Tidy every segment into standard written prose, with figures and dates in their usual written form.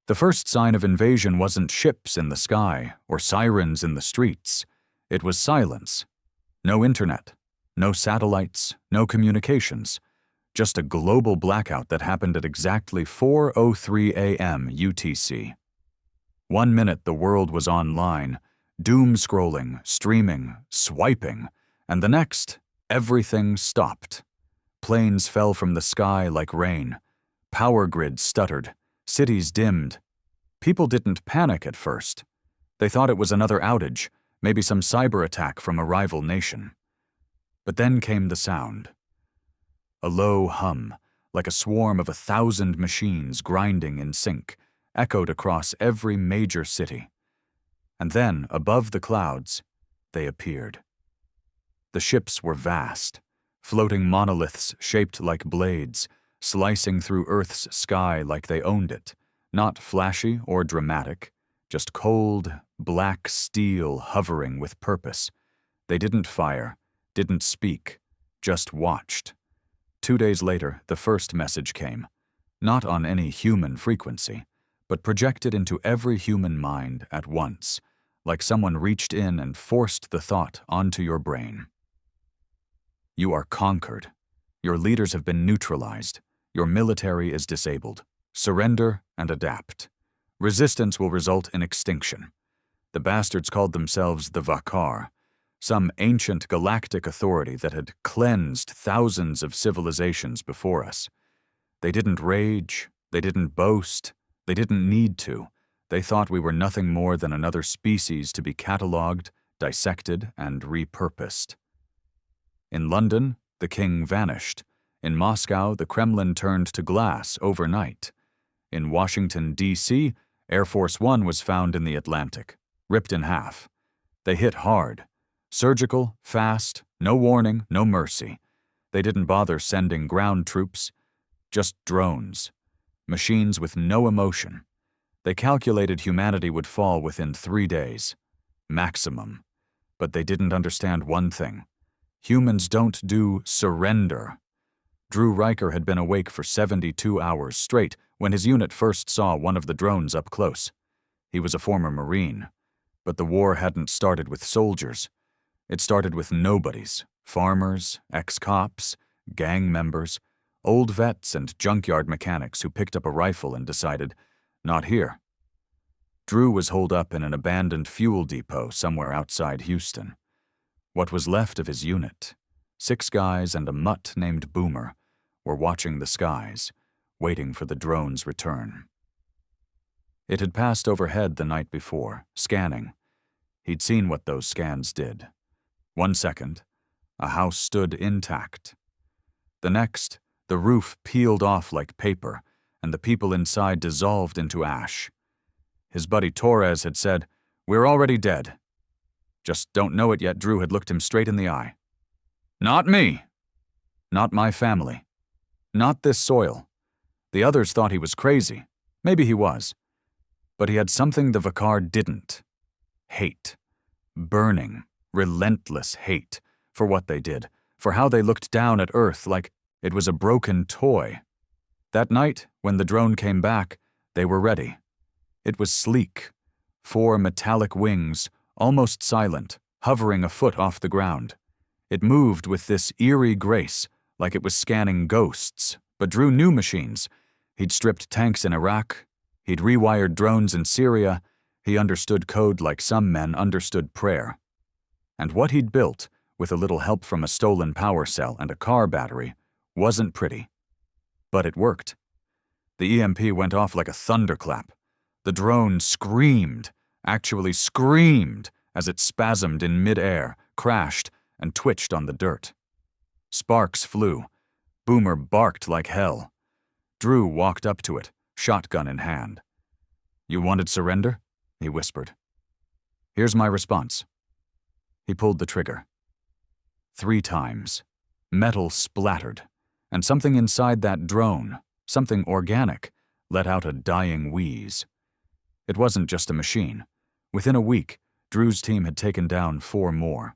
The first sign of invasion wasn't ships in the sky or sirens in the streets. It was silence. No internet, no satellites, no communications. Just a global blackout that happened at exactly 4:03 a.m. UTC. 1 minute the world was online, doom scrolling, streaming, swiping, and the next, everything stopped. Planes fell from the sky like rain. Power grids stuttered. Cities dimmed. People didn't panic at first. They thought it was another outage, maybe some cyber attack from a rival nation. But then came the sound. A low hum, like a swarm of 1,000 machines grinding in sync, echoed across every major city. And then, above the clouds, they appeared. The ships were vast, floating monoliths shaped like blades, slicing through Earth's sky like they owned it, not flashy or dramatic, just cold, black steel hovering with purpose. They didn't fire, didn't speak, just watched. 2 days later, the first message came, not on any human frequency, but projected into every human mind at once, like someone reached in and forced the thought onto your brain. You are conquered. Your leaders have been neutralized. Your military is disabled. Surrender and adapt. Resistance will result in extinction. The bastards called themselves the Vakar, some ancient galactic authority that had cleansed thousands of civilizations before us. They didn't rage, they didn't boast, they didn't need to. They thought we were nothing more than another species to be catalogued, dissected, and repurposed. In London, the king vanished. In Moscow, the Kremlin turned to glass overnight. In Washington, D.C., Air Force One was found in the Atlantic, ripped in half. They hit hard. Surgical, fast, no warning, no mercy. They didn't bother sending ground troops, just drones. Machines with no emotion. They calculated humanity would fall within 3 days. Maximum. But they didn't understand one thing. Humans don't do surrender. Drew Riker had been awake for 72 hours straight when his unit first saw one of the drones up close. He was a former Marine. But the war hadn't started with soldiers. It started with nobodies, farmers, ex-cops, gang members, old vets and junkyard mechanics who picked up a rifle and decided, not here. Drew was holed up in an abandoned fuel depot somewhere outside Houston. What was left of his unit, 6 guys and a mutt named Boomer, were watching the skies, waiting for the drone's return. It had passed overhead the night before, scanning. He'd seen what those scans did. 1 second, a house stood intact. The next, the roof peeled off like paper, and the people inside dissolved into ash. His buddy Torres had said, "We're already dead." Just don't know it yet, Drew had looked him straight in the eye. "Not me. Not my family. Not this soil." The others thought he was crazy. Maybe he was. But he had something the Vakar didn't. Hate. Burning, relentless hate for what they did, for how they looked down at Earth like it was a broken toy. That night, when the drone came back, they were ready. It was sleek. 4 metallic wings, almost silent, hovering a foot off the ground. It moved with this eerie grace, like it was scanning ghosts, but Drew knew machines. He'd stripped tanks in Iraq. He'd rewired drones in Syria. He understood code like some men understood prayer. And what he'd built, with a little help from a stolen power cell and a car battery, wasn't pretty. But it worked. The EMP went off like a thunderclap. The drone screamed, actually screamed, as it spasmed in midair, crashed, and twitched on the dirt. Sparks flew. Boomer barked like hell. Drew walked up to it, shotgun in hand. "You wanted surrender?" he whispered. "Here's my response." He pulled the trigger. 3 times. Metal splattered, and something inside that drone, something organic, let out a dying wheeze. It wasn't just a machine. Within a week, Drew's team had taken down 4 more.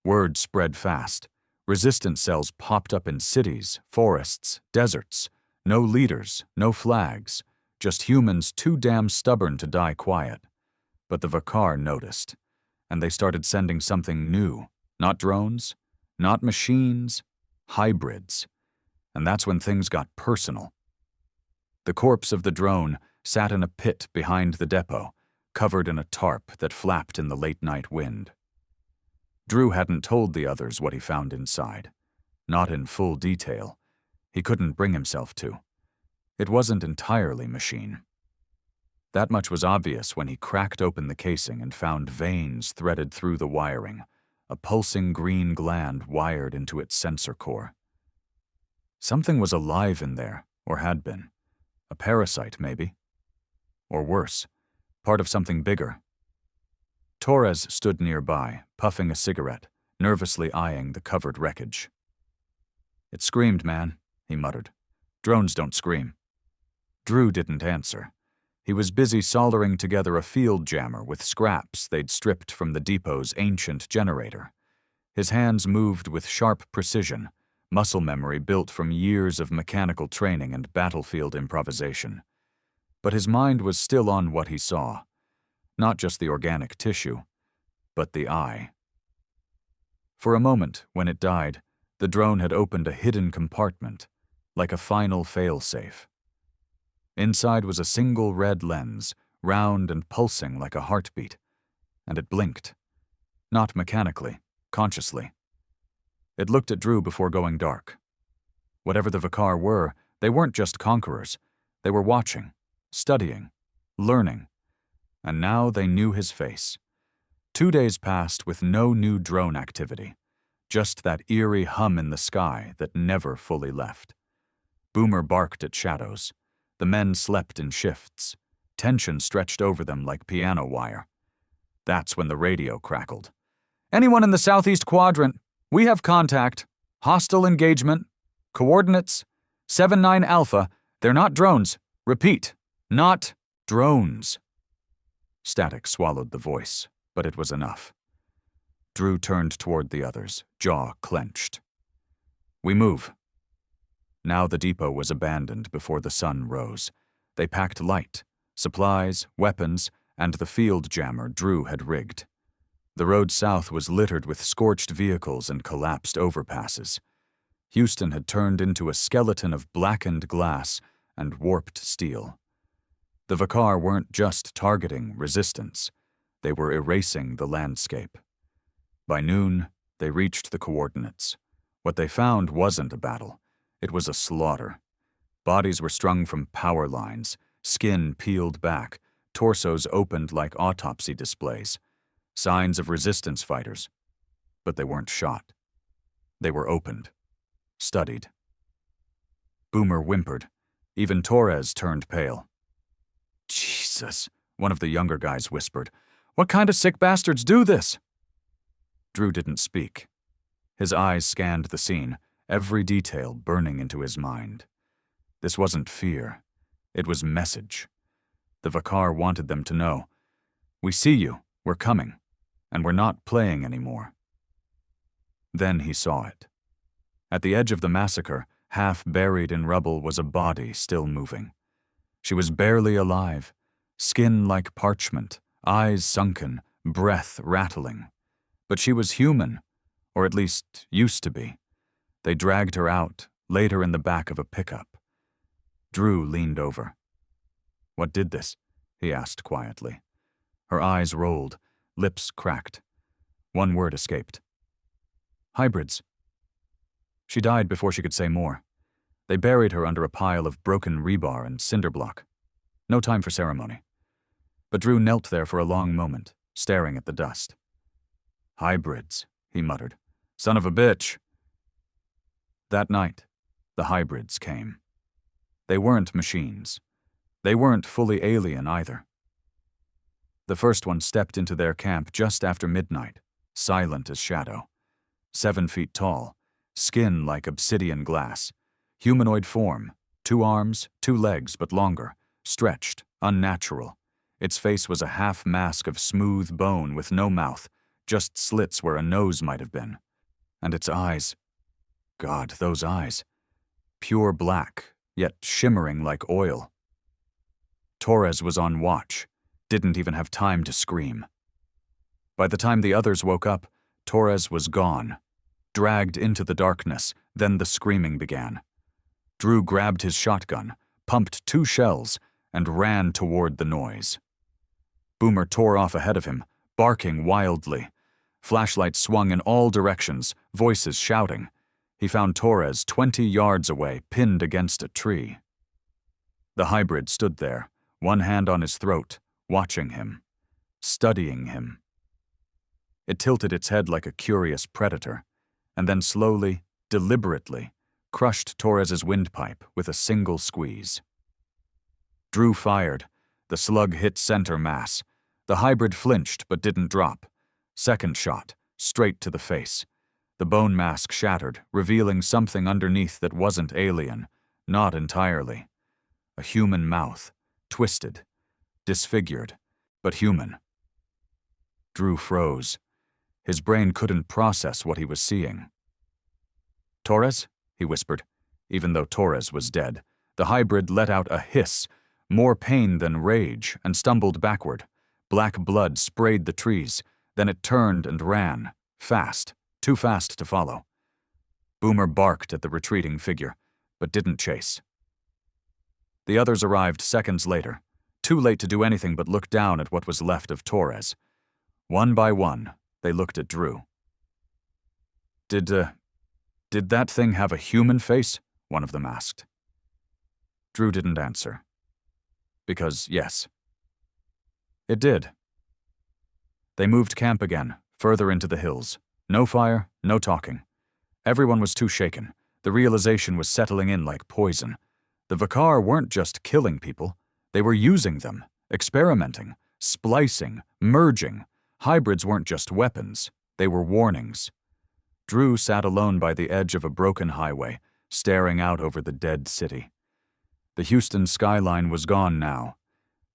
Word spread fast. Resistance cells popped up in cities, forests, deserts. No leaders, no flags. just humans too damn stubborn to die quiet. But the Vakar noticed, and they started sending something new. Not drones, not machines, hybrids. And that's when things got personal. The corpse of the drone sat in a pit behind the depot, covered in a tarp that flapped in the late-night wind. Drew hadn't told the others what he found inside. Not in full detail. He couldn't bring himself to. It wasn't entirely machine. That much was obvious when he cracked open the casing and found veins threaded through the wiring, a pulsing green gland wired into its sensor core. Something was alive in there, or had been. A parasite, maybe. Or worse, part of something bigger. Torres stood nearby, puffing a cigarette, nervously eyeing the covered wreckage. "It screamed, man," he muttered. "Drones don't scream." Drew didn't answer. He was busy soldering together a field jammer with scraps they'd stripped from the depot's ancient generator. His hands moved with sharp precision, muscle memory built from years of mechanical training and battlefield improvisation. But his mind was still on what he saw. Not just the organic tissue, but the eye. For a moment, when it died, the drone had opened a hidden compartment, like a final fail-safe. Inside was a single red lens, round and pulsing like a heartbeat, and it blinked. Not mechanically, consciously. It looked at Drew before going dark. Whatever the Vakar were, they weren't just conquerors. They were watching, studying, learning. And now they knew his face. 2 days passed with no new drone activity, just that eerie hum in the sky that never fully left. Boomer barked at shadows. The men slept in shifts. Tension stretched over them like piano wire. That's when the radio crackled. "Anyone in the southeast quadrant? We have contact. Hostile engagement. Coordinates 79 Alpha. They're not drones. Repeat, not drones." Static swallowed the voice, but it was enough. Drew turned toward the others, jaw clenched. "We move." Now the depot was abandoned before the sun rose. They packed light, supplies, weapons, and the field jammer Drew had rigged. The road south was littered with scorched vehicles and collapsed overpasses. Houston had turned into a skeleton of blackened glass and warped steel. The Vakar weren't just targeting resistance. They were erasing the landscape. By noon, they reached the coordinates. What they found wasn't a battle. It was a slaughter. Bodies were strung from power lines, skin peeled back, torsos opened like autopsy displays. Signs of resistance fighters. But they weren't shot. They were opened. Studied. Boomer whimpered. Even Torres turned pale. "Jesus," one of the younger guys whispered. "What kind of sick bastards do this?" Drew didn't speak. His eyes scanned the scene, every detail burning into his mind. This wasn't fear. It was message. The Vakar wanted them to know. "We see you, we're coming, and we're not playing anymore." Then he saw it. At the edge of the massacre, half buried in rubble, was a body still moving. She was barely alive, skin like parchment, eyes sunken, breath rattling. But she was human, or at least used to be. They dragged her out, laid her in the back of a pickup. Drew leaned over. "What did this?" he asked quietly. Her eyes rolled, lips cracked. One word escaped. "Hybrids." She died before she could say more. They buried her under a pile of broken rebar and cinder block. No time for ceremony. But Drew knelt there for a long moment, staring at the dust. "Hybrids," he muttered. "Son of a bitch." That night, the hybrids came. They weren't machines. They weren't fully alien either. The first one stepped into their camp just after midnight, silent as shadow. 7 feet tall, skin like obsidian glass, humanoid form, 2 arms, 2 legs but longer, stretched, unnatural. Its face was a half mask of smooth bone with no mouth, just slits where a nose might have been. And its eyes, God, those eyes, pure black, yet shimmering like oil. Torres was on watch, didn't even have time to scream. By the time the others woke up, Torres was gone, dragged into the darkness. Then the screaming began. Drew grabbed his shotgun, pumped 2 shells, and ran toward the noise. Boomer tore off ahead of him, barking wildly. Flashlights swung in all directions, voices shouting. He found Torres 20 yards away, pinned against a tree. The hybrid stood there, one hand on his throat, watching him, studying him. It tilted its head like a curious predator, and then slowly, deliberately, crushed Torres's windpipe with a single squeeze. Drew fired. The slug hit center mass. The hybrid flinched but didn't drop. Second shot, straight to the face. The bone mask shattered, revealing something underneath that wasn't alien, not entirely. A human mouth, twisted, disfigured, but human. Drew froze. His brain couldn't process what he was seeing. "Torres?" he whispered. Even though Torres was dead, the hybrid let out a hiss, more pain than rage, and stumbled backward. Black blood sprayed the trees. Then it turned and ran, fast, too fast to follow. Boomer barked at the retreating figure, but didn't chase. The others arrived seconds later, too late to do anything but look down at what was left of Torres. One by one, they looked at Drew. Did that thing have a human face?" one of them asked. Drew didn't answer. Because, yes. It did. They moved camp again, further into the hills. No fire, no talking. Everyone was too shaken. The realization was settling in like poison. The Vakar weren't just killing people. They were using them, experimenting, splicing, merging. Hybrids weren't just weapons. They were warnings. Drew sat alone by the edge of a broken highway, staring out over the dead city. The Houston skyline was gone now,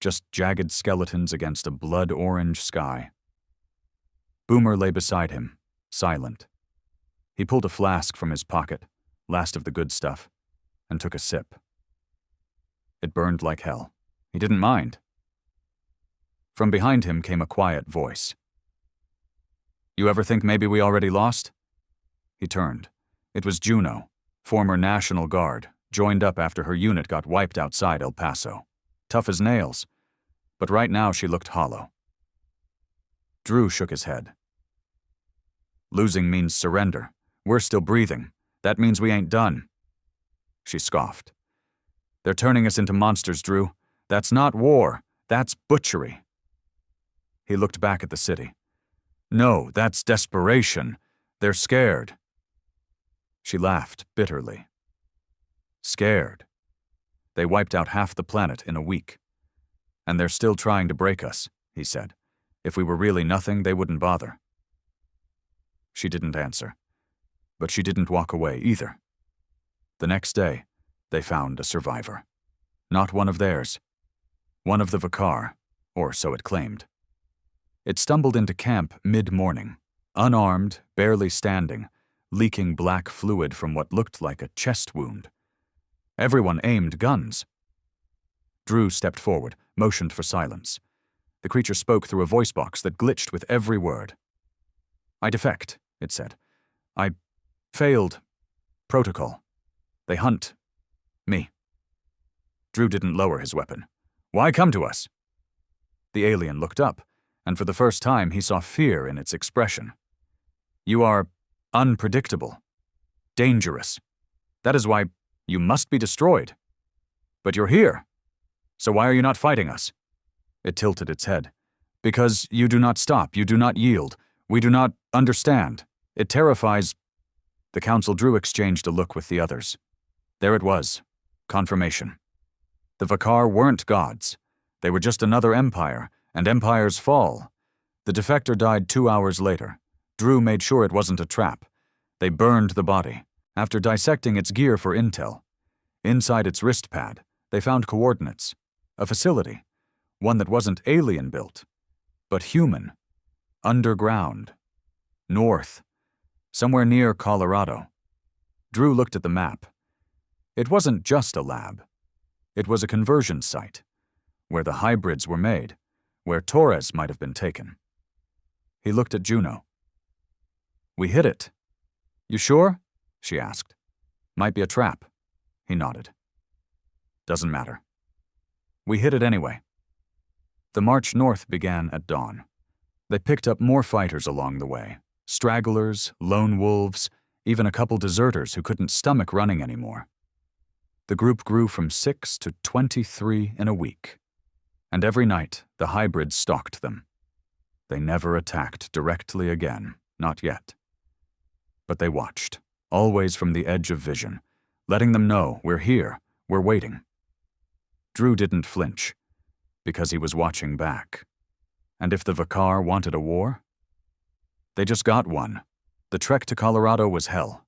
just jagged skeletons against a blood-orange sky. Boomer lay beside him, silent. He pulled a flask from his pocket, last of the good stuff, and took a sip. It burned like hell. He didn't mind. From behind him came a quiet voice. "You ever think maybe we already lost?" He turned. It was Juno, former National Guard, joined up after her unit got wiped outside El Paso. Tough as nails. But right now she looked hollow. Drew shook his head. "Losing means surrender. We're still breathing. That means we ain't done." She scoffed. "They're turning us into monsters, Drew. That's not war. That's butchery." He looked back at the city. "No, that's desperation. They're scared." She laughed bitterly. "Scared. They wiped out half the planet in a week. And they're still trying to break us," he said. "If we were really nothing, they wouldn't bother." She didn't answer. But she didn't walk away either. The next day, they found a survivor. Not one of theirs. One of the Vakar, or so it claimed. It stumbled into camp mid-morning, unarmed, barely standing, leaking black fluid from what looked like a chest wound. Everyone aimed guns. Drew stepped forward, motioned for silence. The creature spoke through a voice box that glitched with every word. "I defect," it said. "I failed protocol. They hunt me." Drew didn't lower his weapon. "Why come to us?" The alien looked up, and for the first time he saw fear in its expression. "You are unpredictable, dangerous. That is why you must be destroyed. But you're here. So why are you not fighting us?" It tilted its head. "Because you do not stop, you do not yield. We do not understand. It terrifies—" The Council Drew exchanged a look with the others. There it was. Confirmation. The Vakar weren't gods. They were just another empire, and empires fall. The defector died 2 hours later. Drew made sure it wasn't a trap. They burned the body, after dissecting its gear for intel. Inside its wrist pad, they found coordinates. A facility. One that wasn't alien-built, but human. Underground. North. Somewhere near Colorado. Drew looked at the map. It wasn't just a lab. It was a conversion site, where the hybrids were made, where Torres might have been taken. He looked at Juno. "We hit it." "You sure?" she asked. "Might be a trap." He nodded. "Doesn't matter." "We hit it anyway." The march north began at dawn. They picked up more fighters along the way. Stragglers, lone wolves, even a couple deserters who couldn't stomach running anymore. The group grew from 6 to 23 in a week. And every night, the hybrids stalked them. They never attacked directly again, not yet. But they watched, always from the edge of vision, letting them know, "We're here, we're waiting." Drew didn't flinch, because he was watching back. And if the Vakar wanted a war, they just got one. The trek to Colorado was hell.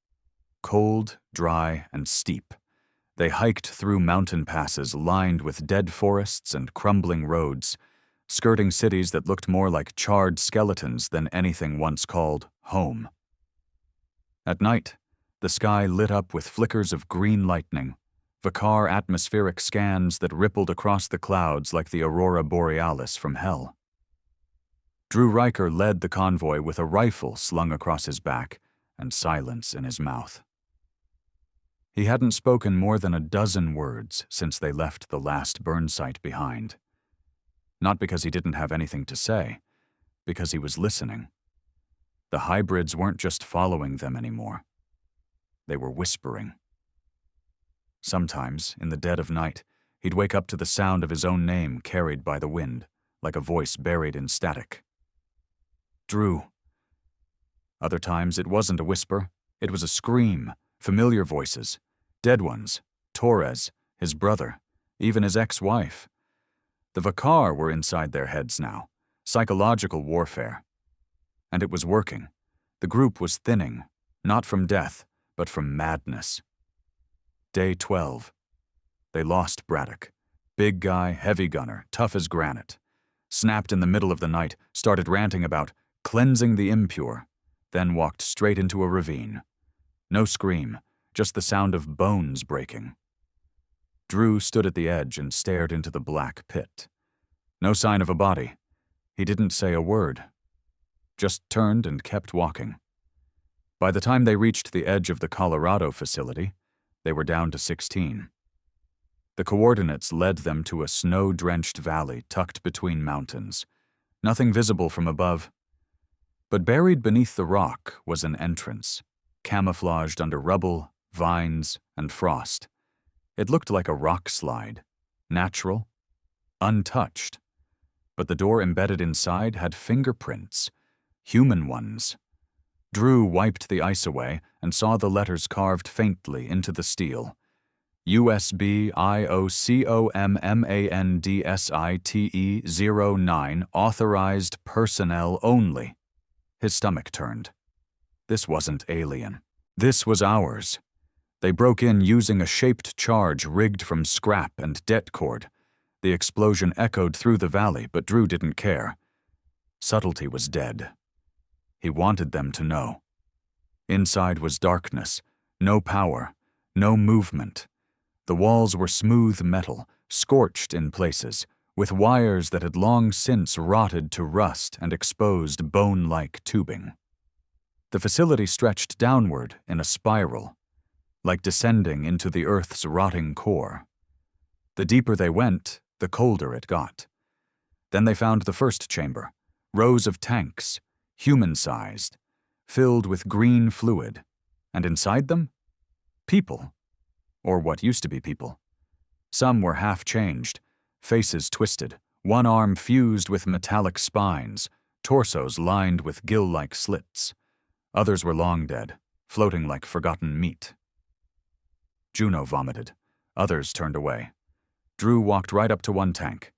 Cold, dry, and steep. They hiked through mountain passes lined with dead forests and crumbling roads, skirting cities that looked more like charred skeletons than anything once called home. At night, the sky lit up with flickers of green lightning, Vakar atmospheric scans that rippled across the clouds like the aurora borealis from hell. Drew Riker led the convoy with a rifle slung across his back and silence in his mouth. He hadn't spoken more than a dozen words since they left the last burn site behind. Not because he didn't have anything to say, because he was listening. The hybrids weren't just following them anymore. They were whispering. Sometimes, in the dead of night, he'd wake up to the sound of his own name carried by the wind, like a voice buried in static. "Drew." Other times, it wasn't a whisper. It was a scream, familiar voices. Dead ones, Torres, his brother, even his ex-wife. The Vakar were inside their heads now, psychological warfare. And it was working. The group was thinning, not from death, but from madness. Day 12. They lost Braddock. Big guy, heavy gunner, tough as granite. Snapped in the middle of the night, started ranting about cleansing the impure, then walked straight into a ravine. No scream, just the sound of bones breaking. Drew stood at the edge and stared into the black pit. No sign of a body. He didn't say a word. Just turned and kept walking. By the time they reached the edge of the Colorado facility, they were down to 16. The coordinates led them to a snow-drenched valley tucked between mountains. Nothing visible from above. But buried beneath the rock was an entrance, camouflaged under rubble, vines, and frost. It looked like a rock slide, natural, untouched. But the door embedded inside had fingerprints, human ones. Drew wiped the ice away and saw the letters carved faintly into the steel. USB IOCOMMANDSITE09 authorized personnel only. His stomach turned. This wasn't alien. This was ours. They broke in using a shaped charge rigged from scrap and det cord. The explosion echoed through the valley, but Drew didn't care. Subtlety was dead. He wanted them to know. Inside was darkness, no power, no movement. The walls were smooth metal, scorched in places, with wires that had long since rotted to rust and exposed bone-like tubing. The facility stretched downward in a spiral, like descending into the Earth's rotting core. The deeper they went, the colder it got. Then they found the first chamber, rows of tanks, human-sized, filled with green fluid, and inside them, people, or what used to be people. Some were half-changed, faces twisted, one arm fused with metallic spines, torsos lined with gill-like slits. Others were long dead, floating like forgotten meat. Juno vomited. Others turned away. Drew walked right up to one tank.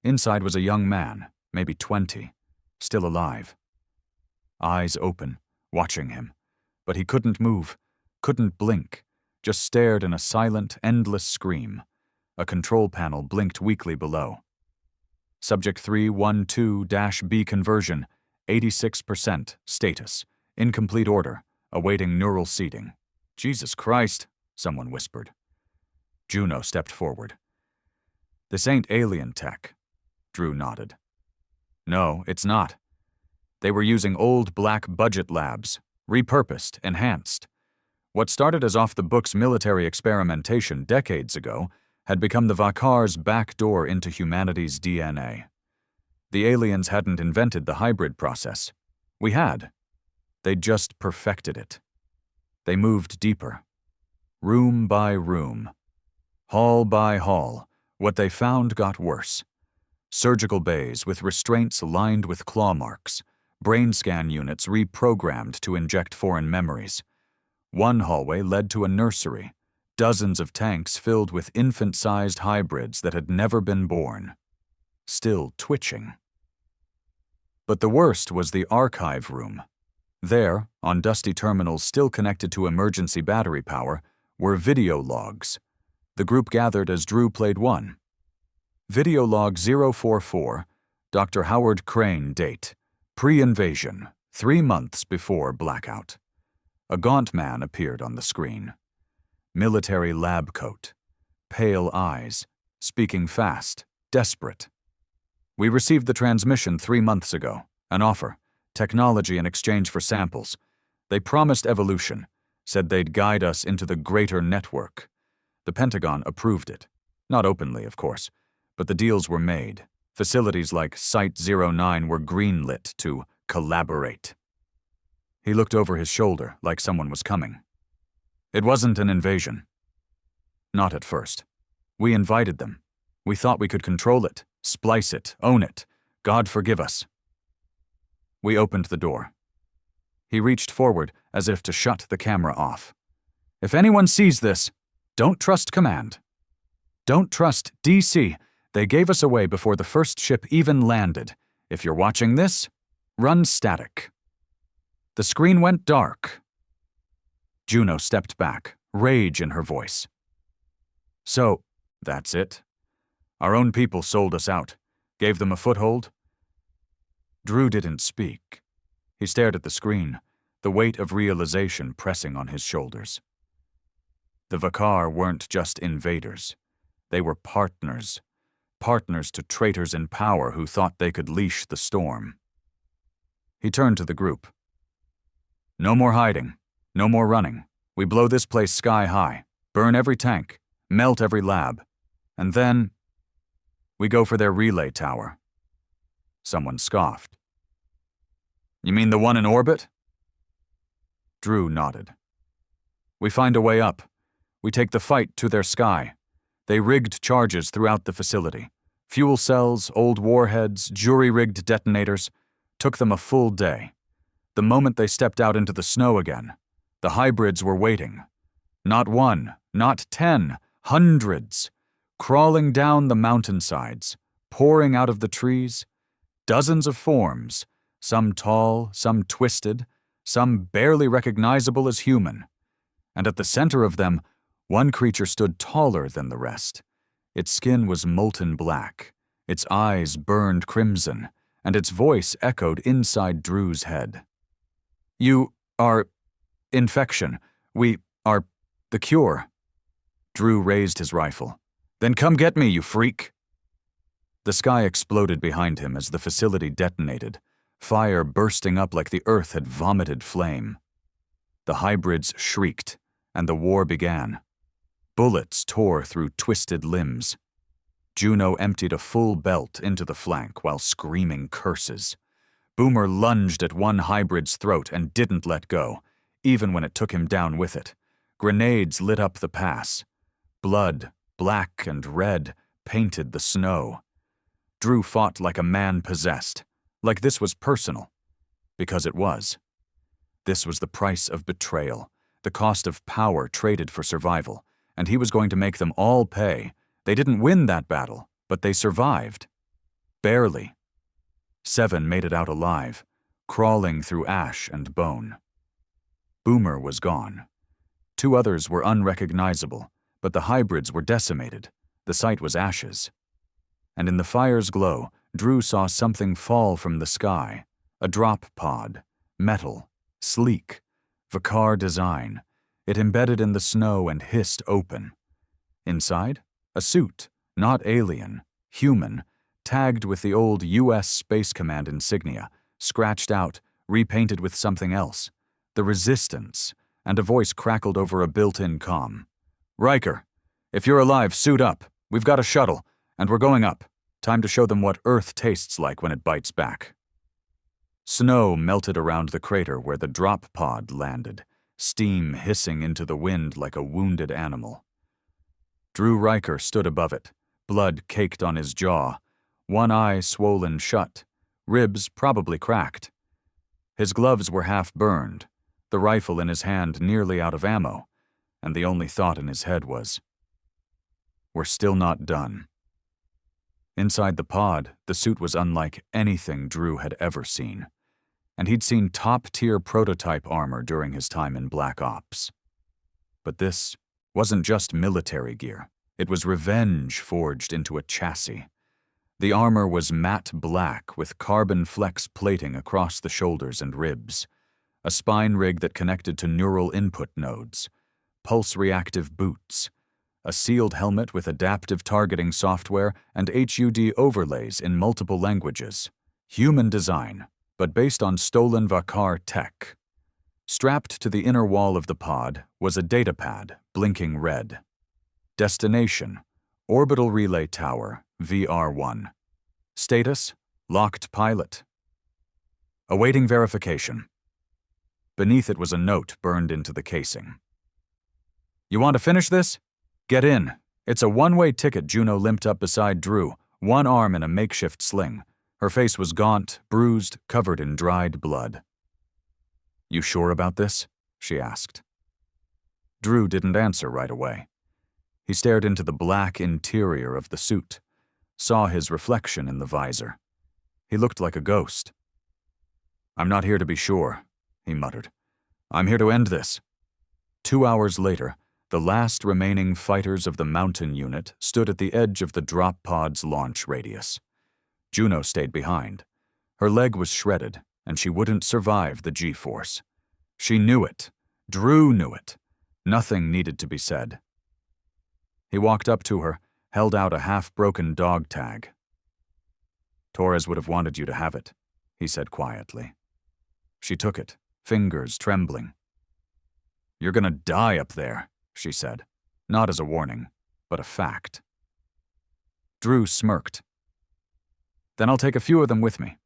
Inside was a young man, maybe 20, still alive. Eyes open, watching him. But he couldn't move, couldn't blink, just stared in a silent, endless scream. A control panel blinked weakly below. Subject 312-B conversion, 86% status. Incomplete order, awaiting neural seeding. "Jesus Christ," someone whispered. Juno stepped forward. This ain't alien tech, Drew nodded. No, it's not. They were using old black budget labs, repurposed, enhanced. What started as off-the-books military experimentation decades ago had become the Vakar's back door into humanity's DNA. The aliens hadn't invented the hybrid process. We had. They'd just perfected it. They moved deeper. Room by room. Hall by hall, what they found got worse. Surgical bays with restraints lined with claw marks, brain scan units reprogrammed to inject foreign memories. One hallway led to a nursery, dozens of tanks filled with infant-sized hybrids that had never been born, still twitching. But the worst was the archive room. There, on dusty terminals still connected to emergency battery power, were video logs. The group gathered as Drew played one. Video log 044, Dr. Howard Crane date, pre-invasion, 3 months before blackout. A gaunt man appeared on the screen. Military lab coat, pale eyes, speaking fast, desperate. We received the transmission 3 months ago, an offer, technology in exchange for samples. They promised evolution, said they'd guide us into the greater network. The Pentagon approved it. Not openly, of course, but the deals were made. Facilities like Site 09 were greenlit to collaborate. He looked over his shoulder like someone was coming. It wasn't an invasion. Not at first. We invited them. We thought we could control it, splice it, own it. God forgive us. We opened the door. He reached forward as if to shut the camera off. If anyone sees this, don't trust command. Don't trust DC. They gave us away before the first ship even landed. If you're watching this, run static. The screen went dark. Juno stepped back, rage in her voice. So, that's it. Our own people sold us out, gave them a foothold. Drew didn't speak. He stared at the screen, the weight of realization pressing on his shoulders. The Vakar weren't just invaders. They were partners. Partners to traitors in power who thought they could leash the storm. He turned to the group. No more hiding. No more running. We blow this place sky high, burn every tank, melt every lab, and then we go for their relay tower. Someone scoffed. You mean the one in orbit? Drew nodded. We find a way up. We take the fight to their sky. They rigged charges throughout the facility. Fuel cells, old warheads, jury-rigged detonators. Took them a full day. The moment they stepped out into the snow again, the hybrids were waiting. Not 1, not 10, hundreds. Crawling down the mountainsides, pouring out of the trees. Dozens of forms, some tall, some twisted, some barely recognizable as human. And at the center of them, one creature stood taller than the rest. Its skin was molten black, its eyes burned crimson, and its voice echoed inside Drew's head. You are infection. We are the cure. Drew raised his rifle. Then come get me, you freak. The sky exploded behind him as the facility detonated, fire bursting up like the earth had vomited flame. The hybrids shrieked, and the war began. Bullets tore through twisted limbs. Juno emptied a full belt into the flank while screaming curses. Boomer lunged at one hybrid's throat and didn't let go, even when it took him down with it. Grenades lit up the pass. Blood, black and red, painted the snow. Drew fought like a man possessed, like this was personal. Because it was. This was the price of betrayal, the cost of power traded for survival, and he was going to make them all pay. They didn't win that battle, but they survived. Barely. 7 made it out alive, crawling through ash and bone. Boomer was gone. 2 others were unrecognizable, but the hybrids were decimated. The site was ashes. And in the fire's glow, Drew saw something fall from the sky. A drop pod. Metal. Sleek. Vakar design. It embedded in the snow and hissed open. Inside, a suit, Not alien, human, tagged with the old U.S. Space Command insignia, scratched out, repainted with something else. The Resistance, and a voice crackled over a built-in comm. "Riker, if you're alive, suit up. We've got a shuttle, and we're going up. Time to show them what Earth tastes like when it bites back." Snow melted around the crater where the drop pod landed, steam hissing into the wind like a wounded animal. Drew Riker stood above it, blood caked on his jaw, one eye swollen shut, ribs probably cracked. His gloves were half burned, the rifle in his hand nearly out of ammo, and the only thought in his head was, "We're still not done." Inside the pod, the suit was unlike anything Drew had ever seen, and he'd seen top-tier prototype armor during his time in Black Ops. But this wasn't just military gear. It was revenge forged into a chassis. The armor was matte black with carbon flex plating across the shoulders and ribs, a spine rig that connected to neural input nodes, pulse-reactive boots, a sealed helmet with adaptive targeting software and HUD overlays in multiple languages. Human design, but based on stolen Vakar tech. Strapped to the inner wall of the pod was a datapad, blinking red. Destination: Orbital Relay Tower, VR1. Status: Locked pilot. Awaiting verification. Beneath it was a note burned into the casing. "You want to finish this? Get in. It's a one-way ticket." Juno limped up beside Drew, one arm in a makeshift sling. Her face was gaunt, bruised, covered in dried blood. "You sure about this?" she asked. Drew didn't answer right away. He stared into the black interior of the suit, saw his reflection in the visor. He looked like a ghost. "I'm not here to be sure," he muttered. "I'm here to end this." 2 hours later, the last remaining fighters of the Mountain Unit stood at the edge of the drop pod's launch radius. Juno stayed behind. Her leg was shredded, and she wouldn't survive the G-force. She knew it. Drew knew it. Nothing needed to be said. He walked up to her, held out a half-broken dog tag. "Torres would have wanted you to have it," he said quietly. She took it, fingers trembling. "You're gonna die up there," she said, not as a warning, but a fact. Drew smirked. "Then I'll take a few of them with me."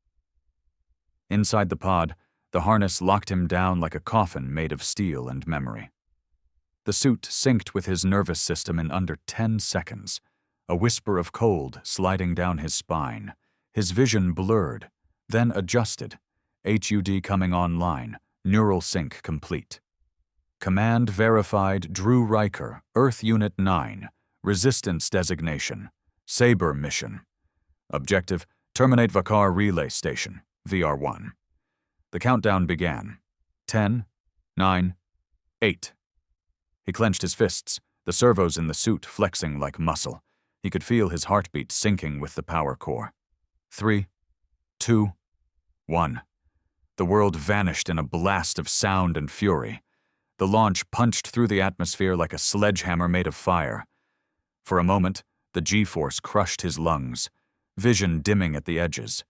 Inside the pod, the harness locked him down like a coffin made of steel and memory. The suit synced with his nervous system in under 10 seconds, a whisper of cold sliding down his spine, his vision blurred, then adjusted, HUD coming online, neural sync complete. Command verified Drew Riker, Earth Unit 9, Resistance designation, Saber mission. Objective: terminate Vakar Relay Station, VR1. The countdown began. 10, 9, 8. He clenched his fists, the servos in the suit flexing like muscle. He could feel his heartbeat syncing with the power core. 3, 2, 1. The world vanished in a blast of sound and fury. The launch punched through the atmosphere like a sledgehammer made of fire. For a moment, the G-force crushed his lungs, vision dimming at the edges.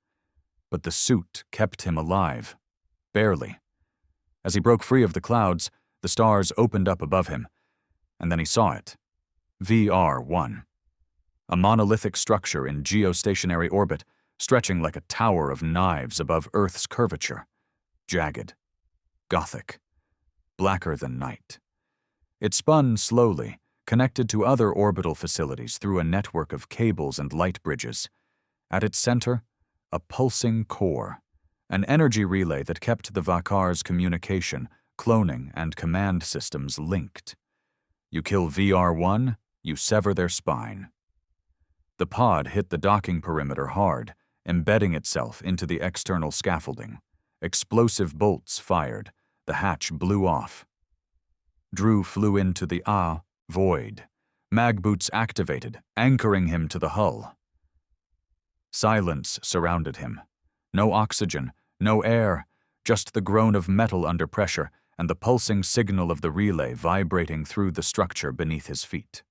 But the suit kept him alive. Barely. As he broke free of the clouds, the stars opened up above him, and then he saw it. VR1. A monolithic structure in geostationary orbit, stretching like a tower of knives above Earth's curvature. Jagged. Gothic. Blacker than night. It spun slowly, connected to other orbital facilities through a network of cables and light bridges. At its center, a pulsing core, an energy relay that kept the Vakar's communication, cloning, and command systems linked. You kill VR1, you sever their spine. The pod hit the docking perimeter hard, embedding itself into the external scaffolding. Explosive bolts fired. The hatch blew off. Drew flew into the void. Mag boots activated, anchoring him to the hull. Silence surrounded him. No oxygen, no air, just the groan of metal under pressure and the pulsing signal of the relay vibrating through the structure beneath his feet.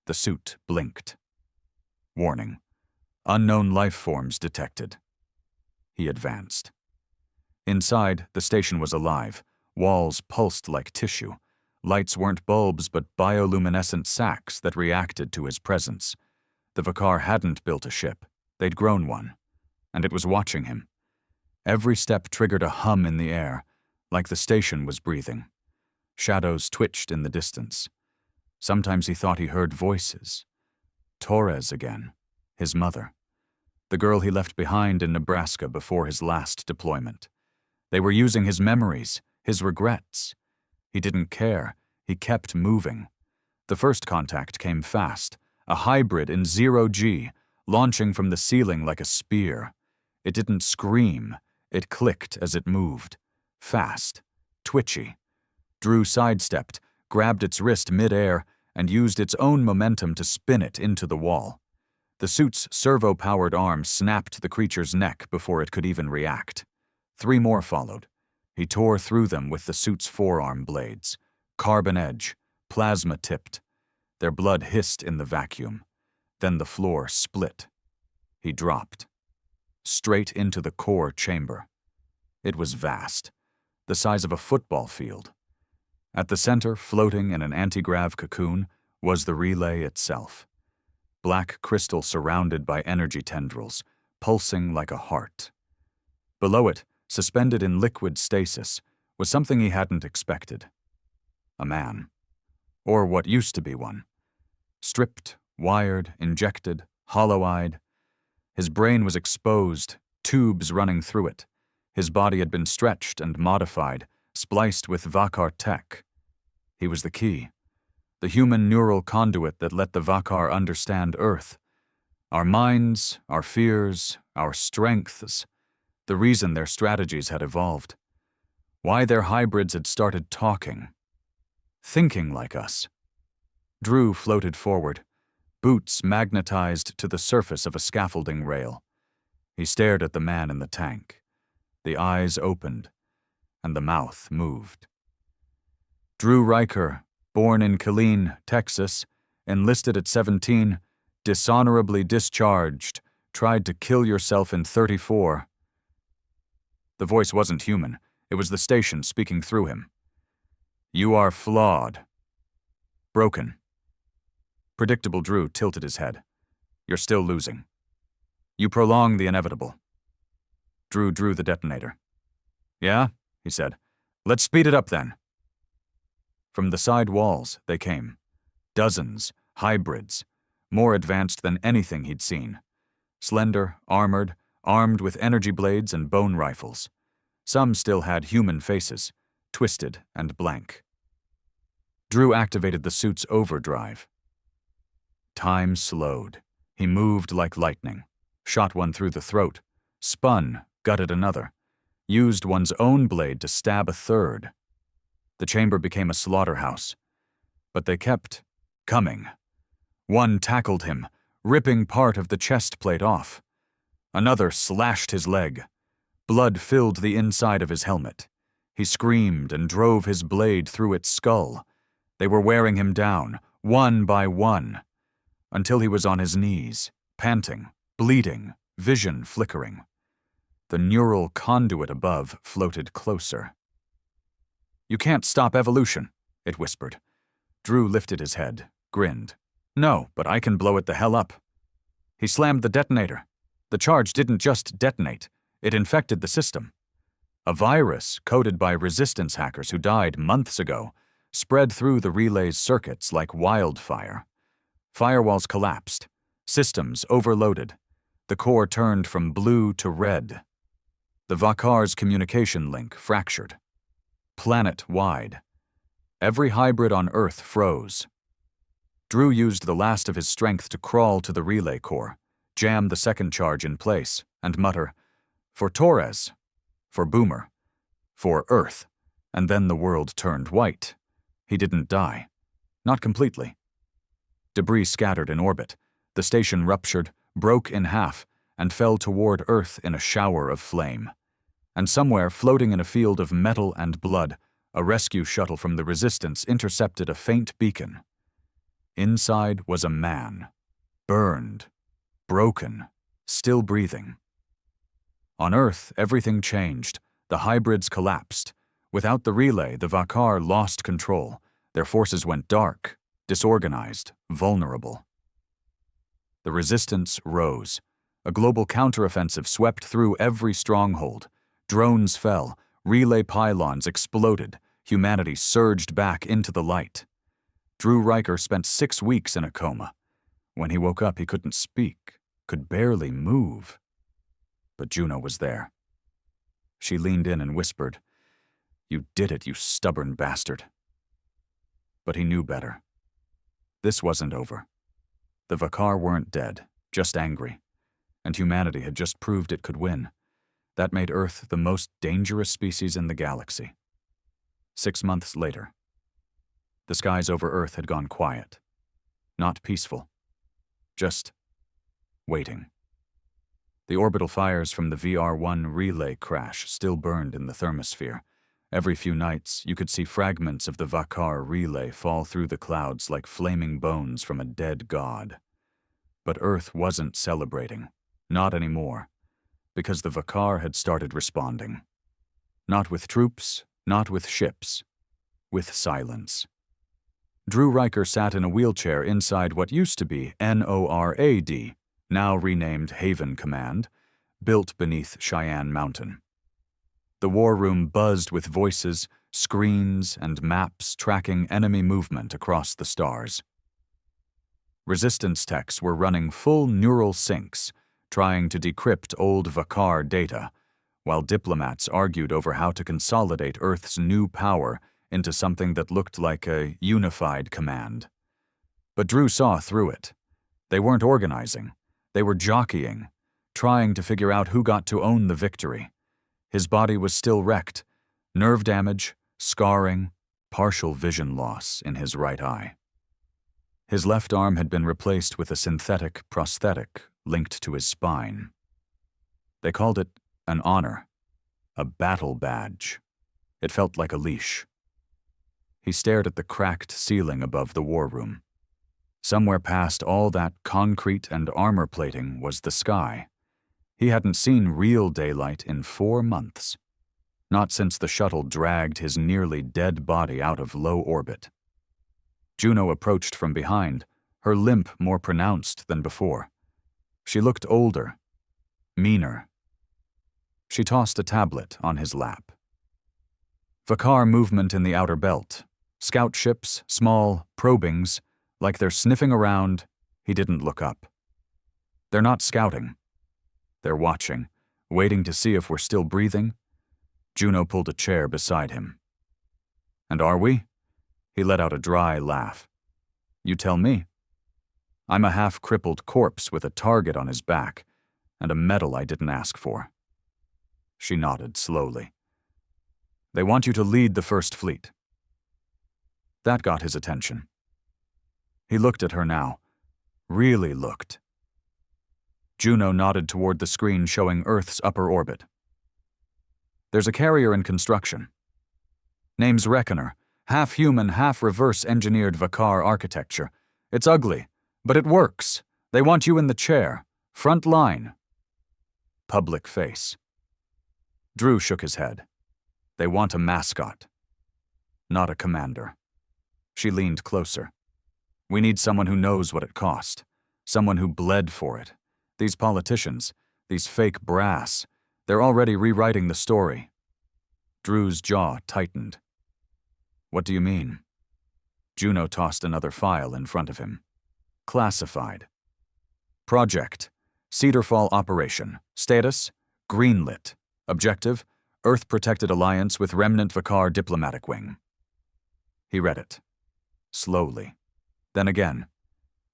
The suit blinked. Warning. Unknown life forms detected. He advanced. Inside, the station was alive. Walls pulsed like tissue. Lights weren't bulbs but bioluminescent sacs that reacted to his presence. The Vakar hadn't built a ship. They'd grown one. And it was watching him. Every step triggered a hum in the air, like the station was breathing. Shadows twitched in the distance. Sometimes he thought he heard voices. Torres again. His mother. The girl he left behind in Nebraska before his last deployment. They were using his memories, his regrets. He didn't care. He kept moving. The first contact came fast, a hybrid in 0G, launching from the ceiling like a spear. It didn't scream. It clicked as it moved. Fast. Twitchy. Drew sidestepped, grabbed its wrist mid-air, and used its own momentum to spin it into the wall. The suit's servo-powered arm snapped the creature's neck before it could even react. 3 more followed. He tore through them with the suit's forearm blades. Carbon edge, plasma-tipped. Their blood hissed in the vacuum. Then the floor split. He dropped. Straight into the core chamber. It was vast, the size of a football field. At the center, floating in an anti-grav cocoon, was the relay itself. Black crystal surrounded by energy tendrils, pulsing like a heart. Below it, suspended in liquid stasis, was something he hadn't expected. A man. Or what used to be one. Stripped, wired, injected, hollow-eyed. His brain was exposed, tubes running through it. His body had been stretched and modified, spliced with Vakar tech. He was the key. The human neural conduit that let the Vakar understand Earth. Our minds, our fears, our strengths. The reason their strategies had evolved. Why their hybrids had started talking. Thinking like us. Drew floated forward, boots magnetized to the surface of a scaffolding rail. He stared at the man in the tank. The eyes opened, and the mouth moved. Drew Riker, born in Killeen, Texas, enlisted at 17, dishonorably discharged, tried to kill yourself in 34. The voice wasn't human. It was the station speaking through him. You are flawed. Broken. Predictable Drew tilted his head. You're still losing. You prolong the inevitable. Drew drew the detonator. Yeah, he said. Let's speed it up then. From the side walls, they came. Dozens, hybrids, more advanced than anything he'd seen. Slender, armored, armed with energy blades and bone rifles. Some still had human faces, twisted and blank. Drew activated the suit's overdrive. Time slowed. He moved like lightning, shot one through the throat, spun, gutted another, used one's own blade to stab a third. The chamber became a slaughterhouse. But they kept coming. One tackled him, ripping part of the chest plate off. Another slashed his leg. Blood filled the inside of his helmet. He screamed and drove his blade through its skull. They were wearing him down, one by one, until he was on his knees, panting, bleeding, vision flickering. The neural conduit above floated closer. You can't stop evolution, it whispered. Drew lifted his head, grinned. No, but I can blow it the hell up. He slammed the detonator. The charge didn't just detonate, it infected the system. A virus, coded by resistance hackers who died months ago, spread through the relay's circuits like wildfire. Firewalls collapsed, systems overloaded. The core turned from blue to red. The Vakar's communication link fractured. Planet-wide. Every hybrid on Earth froze. Drew used the last of his strength to crawl to the relay core, jam the second charge in place, and mutter, for Torres, for Boomer, for Earth, and then the world turned white. He didn't die. Not completely. Debris scattered in orbit. The station ruptured, broke in half, and fell toward Earth in a shower of flame. And somewhere, floating in a field of metal and blood, a rescue shuttle from the Resistance intercepted a faint beacon. Inside was a man. Burned. Broken. Still breathing. On Earth, everything changed. The hybrids collapsed. Without the relay, the Vakar lost control. Their forces went dark, disorganized, vulnerable. The resistance rose. A global counteroffensive swept through every stronghold. Drones fell. Relay pylons exploded. Humanity surged back into the light. Drew Riker spent 6 weeks in a coma. When he woke up, he couldn't speak, could barely move. But Juno was there. She leaned in and whispered, "You did it, you stubborn bastard." But he knew better. This wasn't over. The Vakar weren't dead, just angry. And humanity had just proved it could win. That made Earth the most dangerous species in the galaxy. 6 months later, the skies over Earth had gone quiet. Not peaceful. Just waiting. The orbital fires from the VR-1 relay crash still burned in the thermosphere. Every few nights, you could see fragments of the Vakar relay fall through the clouds like flaming bones from a dead god. But Earth wasn't celebrating. Not anymore. Because the Vakar had started responding. Not with troops, not with ships. With silence. Drew Riker sat in a wheelchair inside what used to be NORAD, now renamed Haven Command, built beneath Cheyenne Mountain. The war room buzzed with voices, screens, and maps tracking enemy movement across the stars. Resistance techs were running full neural syncs, trying to decrypt old Vakar data, while diplomats argued over how to consolidate Earth's new power into something that looked like a unified command. But Drew saw through it. They weren't organizing. They were jockeying, trying to figure out who got to own the victory. His body was still wrecked, nerve damage, scarring, partial vision loss in his right eye. His left arm had been replaced with a synthetic prosthetic linked to his spine. They called it an honor, a battle badge. It felt like a leash. He stared at the cracked ceiling above the war room. Somewhere past all that concrete and armor plating was the sky. He hadn't seen real daylight in 4 months. Not since the shuttle dragged his nearly dead body out of low orbit. Juno approached from behind, her limp more pronounced than before. She looked older, meaner. She tossed a tablet on his lap. Vakar movement in the outer belt. Scout ships, small, probings, like they're sniffing around. He didn't look up. They're not scouting. They're watching, waiting to see if we're still breathing. Juno pulled a chair beside him. And are we? He let out a dry laugh. You tell me. I'm a half-crippled corpse with a target on his back, and a medal I didn't ask for. She nodded slowly. They want you to lead the First Fleet. That got his attention. He looked at her now. Really looked. Juno nodded toward the screen showing Earth's upper orbit. There's a carrier in construction. Name's Reckoner. Half-human, half-reverse-engineered Vakar architecture. It's ugly, but it works. They want you in the chair. Front line. Public face. Drew shook his head. They want a mascot. Not a commander. She leaned closer. We need someone who knows what it cost. Someone who bled for it. These politicians, these fake brass, they're already rewriting the story. Drew's jaw tightened. What do you mean? Juno tossed another file in front of him. Classified. Project. Cedarfall Operation. Status. Greenlit. Objective. Earth-Protected Alliance with Remnant Vakar Diplomatic Wing. He read it. Slowly. Then again.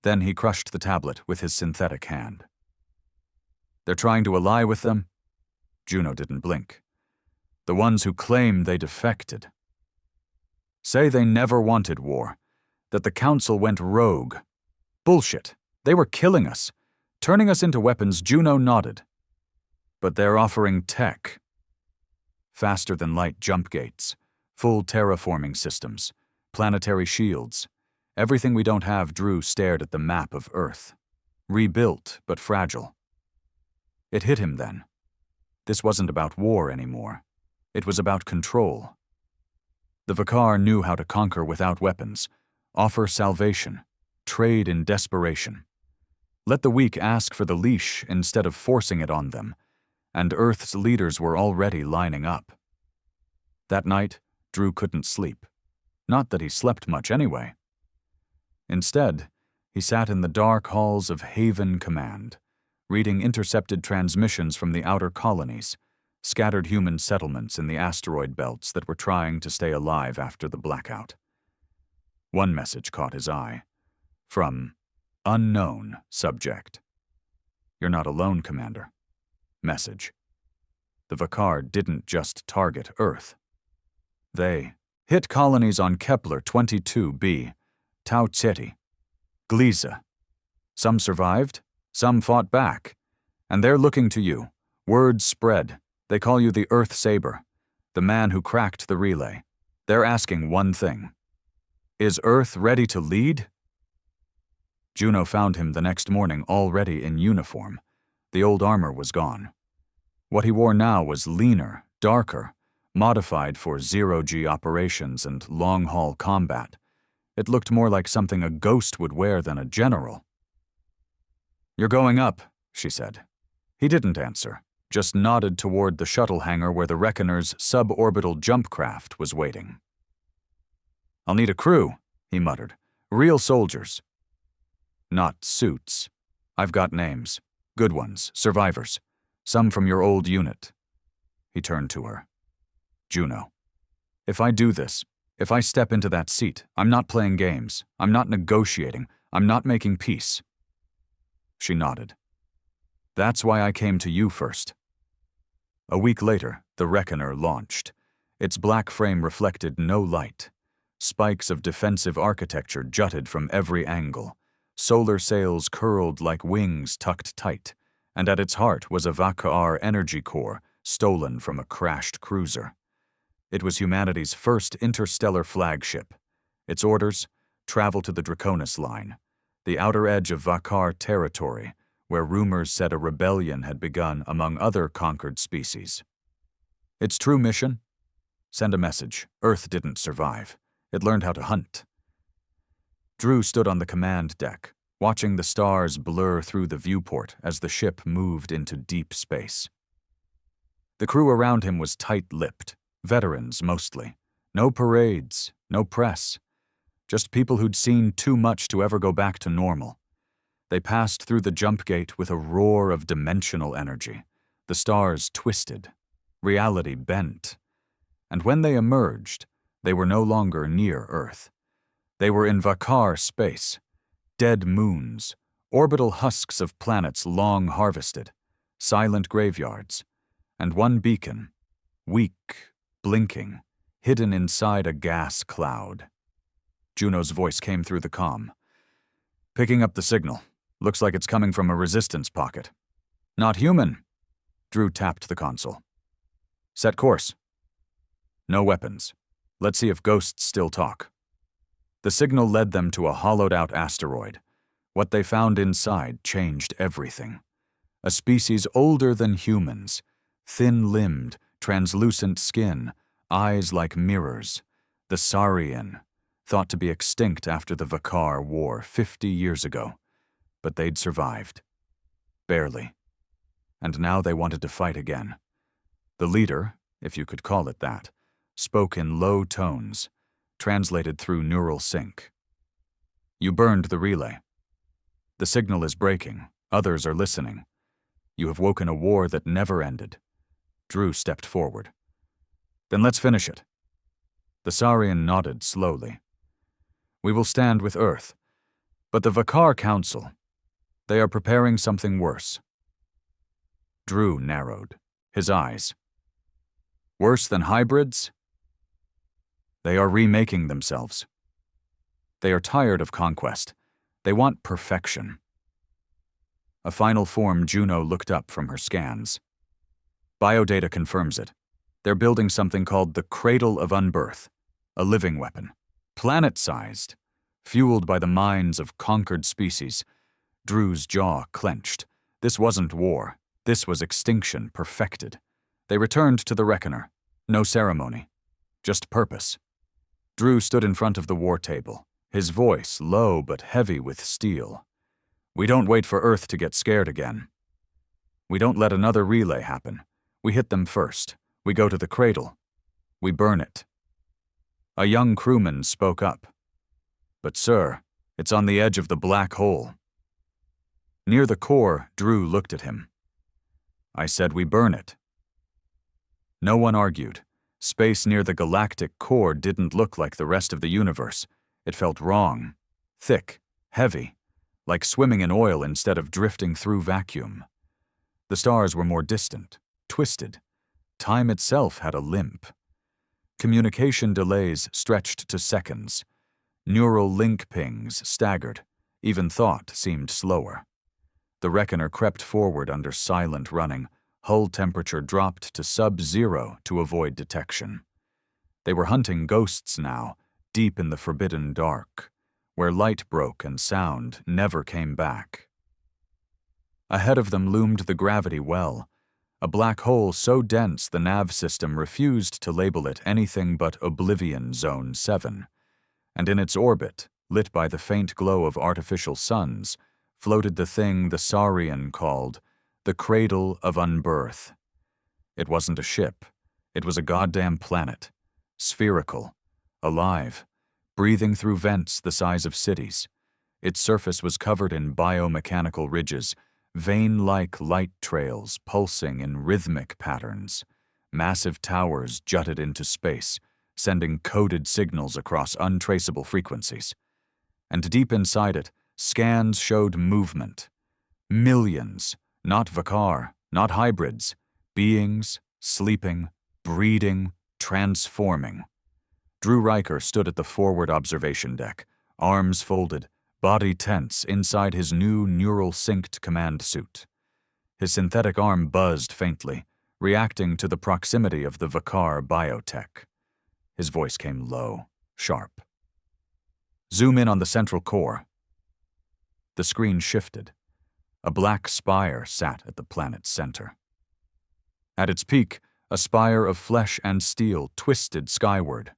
Then he crushed the tablet with his synthetic hand. They're trying to ally with them? Juno didn't blink. The ones who claim they defected. Say they never wanted war. That the Council went rogue. Bullshit. They were killing us. Turning us into weapons. Juno nodded. But they're offering tech. Faster-than-light jump gates. Full terraforming systems. Planetary shields. Everything we don't have. Drew stared at the map of Earth. Rebuilt, but fragile. It hit him then. This wasn't about war anymore. It was about control. The Vakar knew how to conquer without weapons, offer salvation, trade in desperation. Let the weak ask for the leash instead of forcing it on them, and Earth's leaders were already lining up. That night, Drew couldn't sleep. Not that he slept much anyway. Instead, he sat in the dark halls of Haven Command, reading intercepted transmissions from the outer colonies, scattered human settlements in the asteroid belts that were trying to stay alive after the blackout. One message caught his eye. From unknown subject. You're not alone, Commander. Message. The Vakar didn't just target Earth. They hit colonies on Kepler 22b, Tau Ceti, Gliese. Some survived, some fought back, and they're looking to you. Word spread. They call you the Earth Saber, the man who cracked the relay. They're asking one thing. Is Earth ready to lead? Juno found him the next morning already in uniform. The old armor was gone. What he wore now was leaner, darker, modified for zero-G operations and long-haul combat. It looked more like something a ghost would wear than a general. You're going up, she said. He didn't answer, just nodded toward the shuttle hangar where the Reckoner's suborbital jump craft was waiting. I'll need a crew, he muttered. Real soldiers. Not suits. I've got names. Good ones, survivors. Some from your old unit. He turned to her. Juno. If I do this, if I step into that seat, I'm not playing games. I'm not negotiating. I'm not making peace. She nodded. That's why I came to you first. A week later, the Reckoner launched. Its black frame reflected no light. Spikes of defensive architecture jutted from every angle. Solar sails curled like wings tucked tight, and at its heart was a Vakar energy core stolen from a crashed cruiser. It was humanity's first interstellar flagship. Its orders? Travel to the Draconis line, the outer edge of Vakar territory, where rumors said a rebellion had begun among other conquered species. Its true mission? Send a message. Earth didn't survive. It learned how to hunt. Drew stood on the command deck, watching the stars blur through the viewport as the ship moved into deep space. The crew around him was tight-lipped, veterans mostly. No parades, no press. Just people who'd seen too much to ever go back to normal. They passed through the jump gate with a roar of dimensional energy. The stars twisted. Reality bent. And when they emerged, they were no longer near Earth. They were in Vakar space. Dead moons, orbital husks of planets long harvested, silent graveyards, and one beacon, weak, blinking, hidden inside a gas cloud. Juno's voice came through the comm. Picking up the signal. Looks like it's coming from a resistance pocket. Not human. Drew tapped the console. Set course. No weapons. Let's see if ghosts still talk. The signal led them to a hollowed-out asteroid. What they found inside changed everything. A species older than humans, thin-limbed, translucent skin, eyes like mirrors. The Saurian, thought to be extinct after the Vakar War 50 years ago. But they'd survived. Barely. And now they wanted to fight again. The leader, if you could call it that, spoke in low tones, translated through neural sync. You burned the relay. The signal is breaking. Others are listening. You have woken a war that never ended. Drew stepped forward. Then let's finish it. The Saurian nodded slowly. We will stand with Earth. But the Vakar Council, they are preparing something worse. Drew narrowed, his eyes. Worse than hybrids? They are remaking themselves. They are tired of conquest. They want perfection. A final form Juno looked up from her scans. Biodata confirms it. They're building something called the Cradle of Unbirth, a living weapon, planet-sized, fueled by the minds of conquered species. Drew's jaw clenched. This wasn't war. This was extinction perfected. They returned to the reckoner. No ceremony. Just purpose. Drew stood in front of the war table, his voice low but heavy with steel. We don't wait for Earth to get scared again. We don't let another relay happen. We hit them first. We go to the cradle. We burn it. A young crewman spoke up. But sir, it's on the edge of the black hole. Near the core, Drew looked at him. I said we burn it. No one argued. Space near the galactic core didn't look like the rest of the universe. It felt wrong, thick, heavy, like swimming in oil instead of drifting through vacuum. The stars were more distant, twisted. Time itself had a limp. Communication delays stretched to seconds. Neural link pings staggered. Even thought seemed slower. The reckoner crept forward under silent running. Hull temperature dropped to sub-zero to avoid detection. They were hunting ghosts now, deep in the forbidden dark, where light broke and sound never came back. Ahead of them loomed the gravity well, a black hole so dense the nav system refused to label it anything but Oblivion Zone 7, and in its orbit, lit by the faint glow of artificial suns, floated the thing the Saurian called the cradle of unbirth. It wasn't a ship. It was a goddamn planet. Spherical. Alive. Breathing through vents the size of cities. Its surface was covered in biomechanical ridges, vein-like light trails pulsing in rhythmic patterns. Massive towers jutted into space, sending coded signals across untraceable frequencies. And deep inside it, scans showed movement. Millions. Not Vakar, not hybrids, beings, sleeping, breeding, transforming. Drew Riker stood at the forward observation deck, arms folded, body tense inside his new neural-synced command suit. His synthetic arm buzzed faintly, reacting to the proximity of the Vakar biotech. His voice came low, sharp. Zoom in on the central core. The screen shifted. A black spire sat at the planet's center. At its peak, a spire of flesh and steel twisted skyward,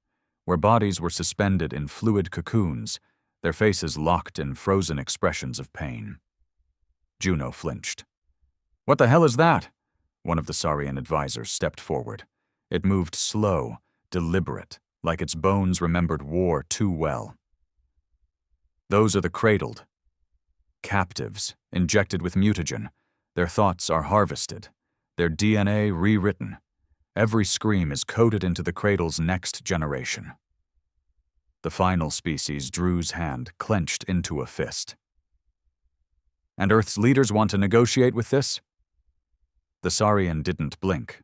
where bodies were suspended in fluid cocoons, their faces locked in frozen expressions of pain. Juno flinched. What the hell is that? One of the Saurian advisors stepped forward. It moved slow, deliberate, like its bones remembered war too well. Those are the cradled. Captives, injected with mutagen. Their thoughts are harvested, their DNA rewritten. Every scream is coded into the cradle's next generation. The final species, Drew's hand clenched into a fist. And Earth's leaders want to negotiate with this? The Saurian didn't blink.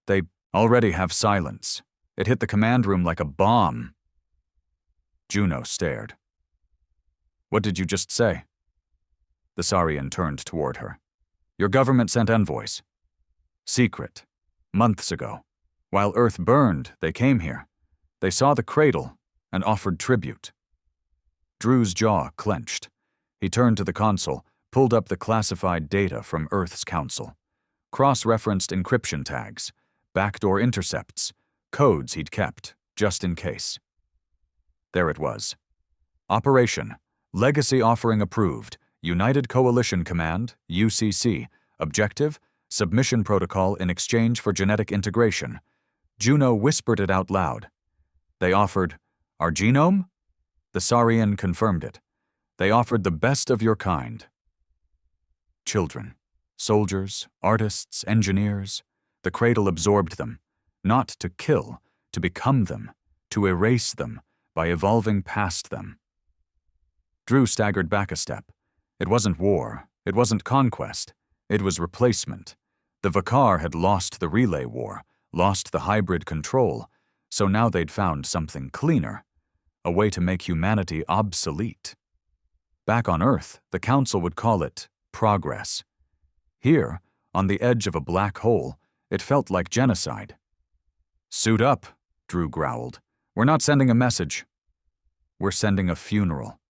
They already have silence. It hit the command room like a bomb. Juno stared. What did you just say? The Saurian turned toward her. Your government sent envoys. Secret. Months ago. While Earth burned, they came here. They saw the cradle and offered tribute. Drew's jaw clenched. He turned to the console, pulled up the classified data from Earth's council. Cross-referenced encryption tags, backdoor intercepts, codes he'd kept, just in case. There it was. Operation. Legacy offering approved. United Coalition Command, UCC. Objective, submission protocol in exchange for genetic integration. Juno whispered it out loud. They offered, our genome? The Saurian confirmed it. They offered the best of your kind. Children, soldiers, artists, engineers. The cradle absorbed them, not to kill, to become them, to erase them by evolving past them. Drew staggered back a step. It wasn't war. It wasn't conquest. It was replacement. The Vakar had lost the relay war, lost the hybrid control, so now they'd found something cleaner, a way to make humanity obsolete. Back on Earth, the Council would call it progress. Here, on the edge of a black hole, it felt like genocide. Suit up, Drew growled. We're not sending a message. We're sending a funeral.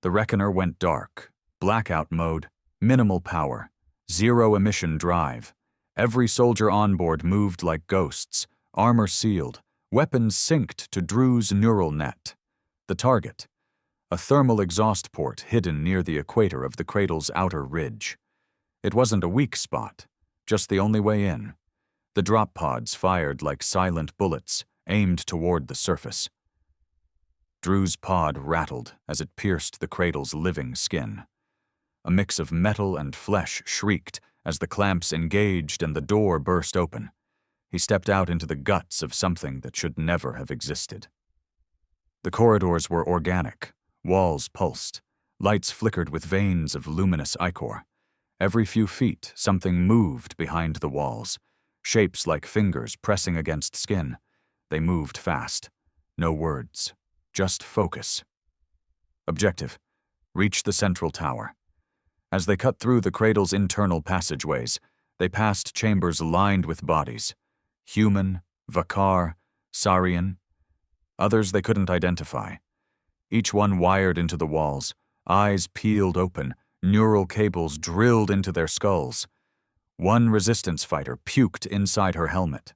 The Reckoner went dark. Blackout mode, minimal power, zero emission drive. Every soldier on board moved like ghosts, armor sealed, weapons synced to Drew's neural net. The target, a thermal exhaust port hidden near the equator of the cradle's outer ridge. It wasn't a weak spot, just the only way in. The drop pods fired like silent bullets, aimed toward the surface. Drew's pod rattled as it pierced the cradle's living skin. A mix of metal and flesh shrieked as the clamps engaged and the door burst open. He stepped out into the guts of something that should never have existed. The corridors were organic. Walls pulsed. Lights flickered with veins of luminous ichor. Every few feet, something moved behind the walls. Shapes like fingers pressing against skin. They moved fast. No words. Just focus. Objective: reach the central tower. As they cut through the cradle's internal passageways, they passed chambers lined with bodies. Human, Vakar, Saurian. Others they couldn't identify. Each one wired into the walls, eyes peeled open, neural cables drilled into their skulls. One resistance fighter puked inside her helmet.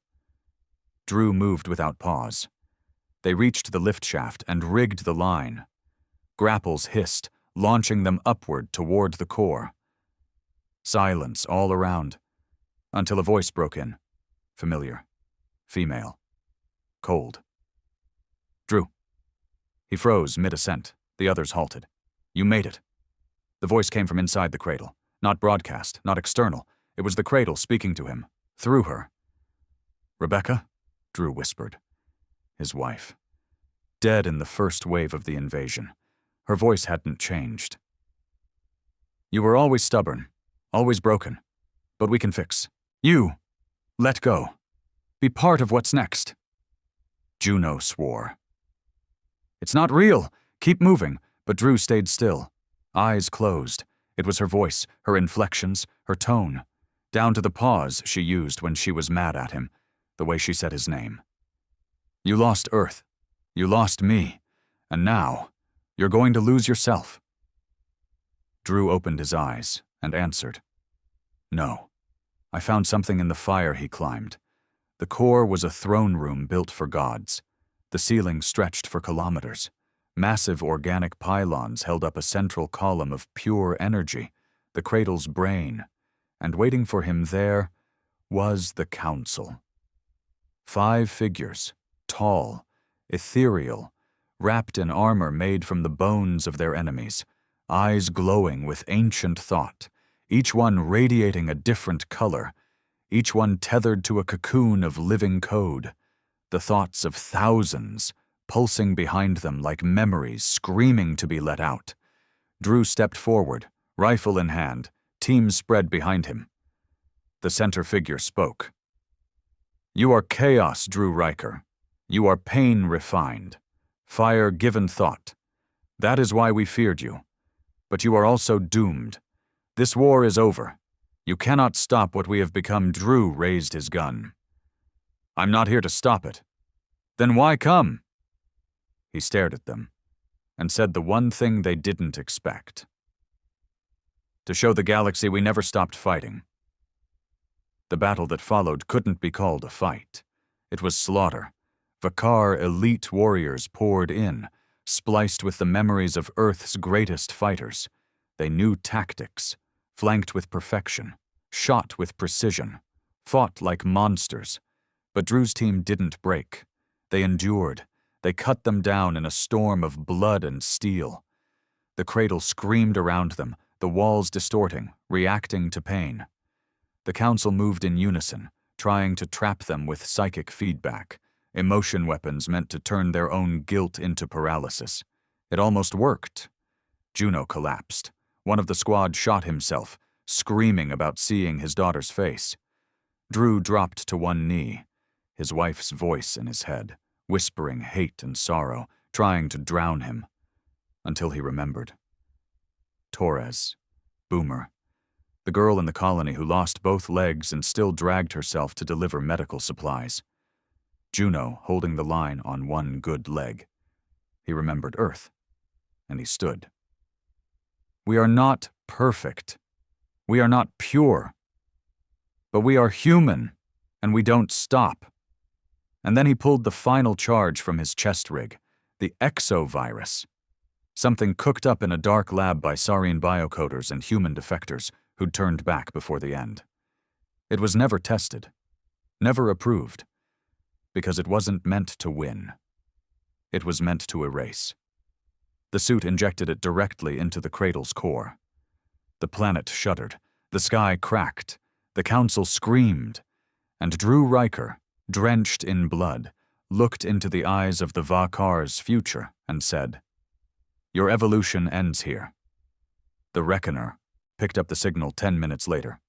Drew moved without pause. They reached the lift shaft and rigged the line. Grapples hissed, launching them upward toward the core. Silence all around, until a voice broke in. Familiar. Female. Cold. Drew. He froze mid-ascent. The others halted. You made it. The voice came from inside the cradle. Not broadcast, not external. It was the cradle speaking to him. Through her. Rebecca? Drew whispered. His wife. Dead in the first wave of the invasion. Her voice hadn't changed. You were always stubborn. Always broken. But we can fix. You. Let go. Be part of what's next. Juno swore. It's not real. Keep moving. But Drew stayed still. Eyes closed. It was her voice, her inflections, her tone. Down to the pause she used when she was mad at him. The way she said his name. You lost Earth. You lost me. And now, you're going to lose yourself. Drew opened his eyes and answered. No. I found something in the fire he climbed. The core was a throne room built for gods. The ceiling stretched for kilometers. Massive organic pylons held up a central column of pure energy, the cradle's brain, and waiting for him there was the council. 5 figures, tall, ethereal, wrapped in armor made from the bones of their enemies, eyes glowing with ancient thought, each one radiating a different color, each one tethered to a cocoon of living code, the thoughts of thousands pulsing behind them like memories screaming to be let out. Drew stepped forward, rifle in hand, teams spread behind him. The center figure spoke. You are chaos, Drew Riker. You are pain refined, fire given thought. That is why we feared you. But you are also doomed. This war is over. You cannot stop what we have become. Drew raised his gun. I'm not here to stop it. Then why come? He stared at them and said the one thing they didn't expect. To show the galaxy we never stopped fighting. The battle that followed couldn't be called a fight. It was slaughter. Vakar elite warriors poured in, spliced with the memories of Earth's greatest fighters. They knew tactics, flanked with perfection, shot with precision, fought like monsters. But Drew's team didn't break. They endured. They cut them down in a storm of blood and steel. The cradle screamed around them, the walls distorting, reacting to pain. The council moved in unison, trying to trap them with psychic feedback, emotion weapons meant to turn their own guilt into paralysis. It almost worked. Juno collapsed. One of the squad shot himself, screaming about seeing his daughter's face. Drew dropped to one knee, his wife's voice in his head, whispering hate and sorrow, trying to drown him, until he remembered. Torres, Boomer, the girl in the colony who lost both legs and still dragged herself to deliver medical supplies. Juno holding the line on one good leg. He remembered Earth, and he stood. We are not perfect. We are not pure. But we are human, and we don't stop. And then he pulled the final charge from his chest rig, the exovirus. Something cooked up in a dark lab by saurine biocoders and human defectors who'd turned back before the end. It was never tested, never approved, because it wasn't meant to win. It was meant to erase. The suit injected it directly into the cradle's core. The planet shuddered, the sky cracked, the council screamed, and Drew Riker, drenched in blood, looked into the eyes of the Vakar's future and said, "Your evolution ends here." The Reckoner picked up the signal 10 minutes later.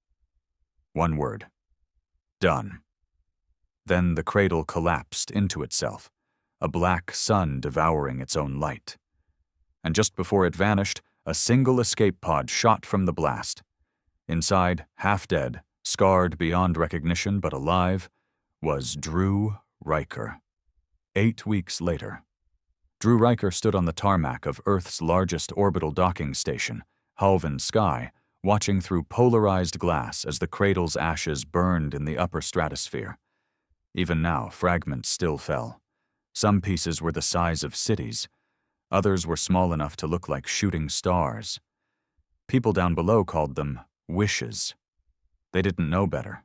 One word. Done. Then the cradle collapsed into itself, a black sun devouring its own light. And just before it vanished, a single escape pod shot from the blast. Inside, half dead, scarred beyond recognition but alive, was Drew Riker. 8 weeks later. Drew Riker stood on the tarmac of Earth's largest orbital docking station, Halvan Sky, watching through polarized glass as the cradle's ashes burned in the upper stratosphere. Even now, fragments still fell. Some pieces were the size of cities. Others were small enough to look like shooting stars. People down below called them wishes. They didn't know better.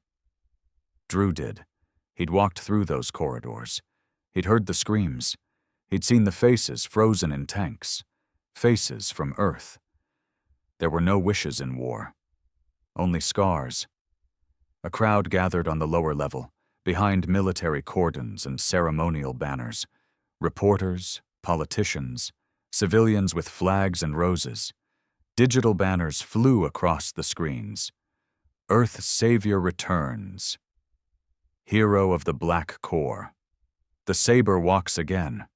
Drew did. He'd walked through those corridors. He'd heard the screams. He'd seen the faces frozen in tanks. Faces from Earth. There were no wishes in war. Only scars. A crowd gathered on the lower level, behind military cordons and ceremonial banners. Reporters, politicians, civilians with flags and roses. Digital banners flew across the screens. Earth's Savior returns. Hero of the Black Core. The Saber walks again.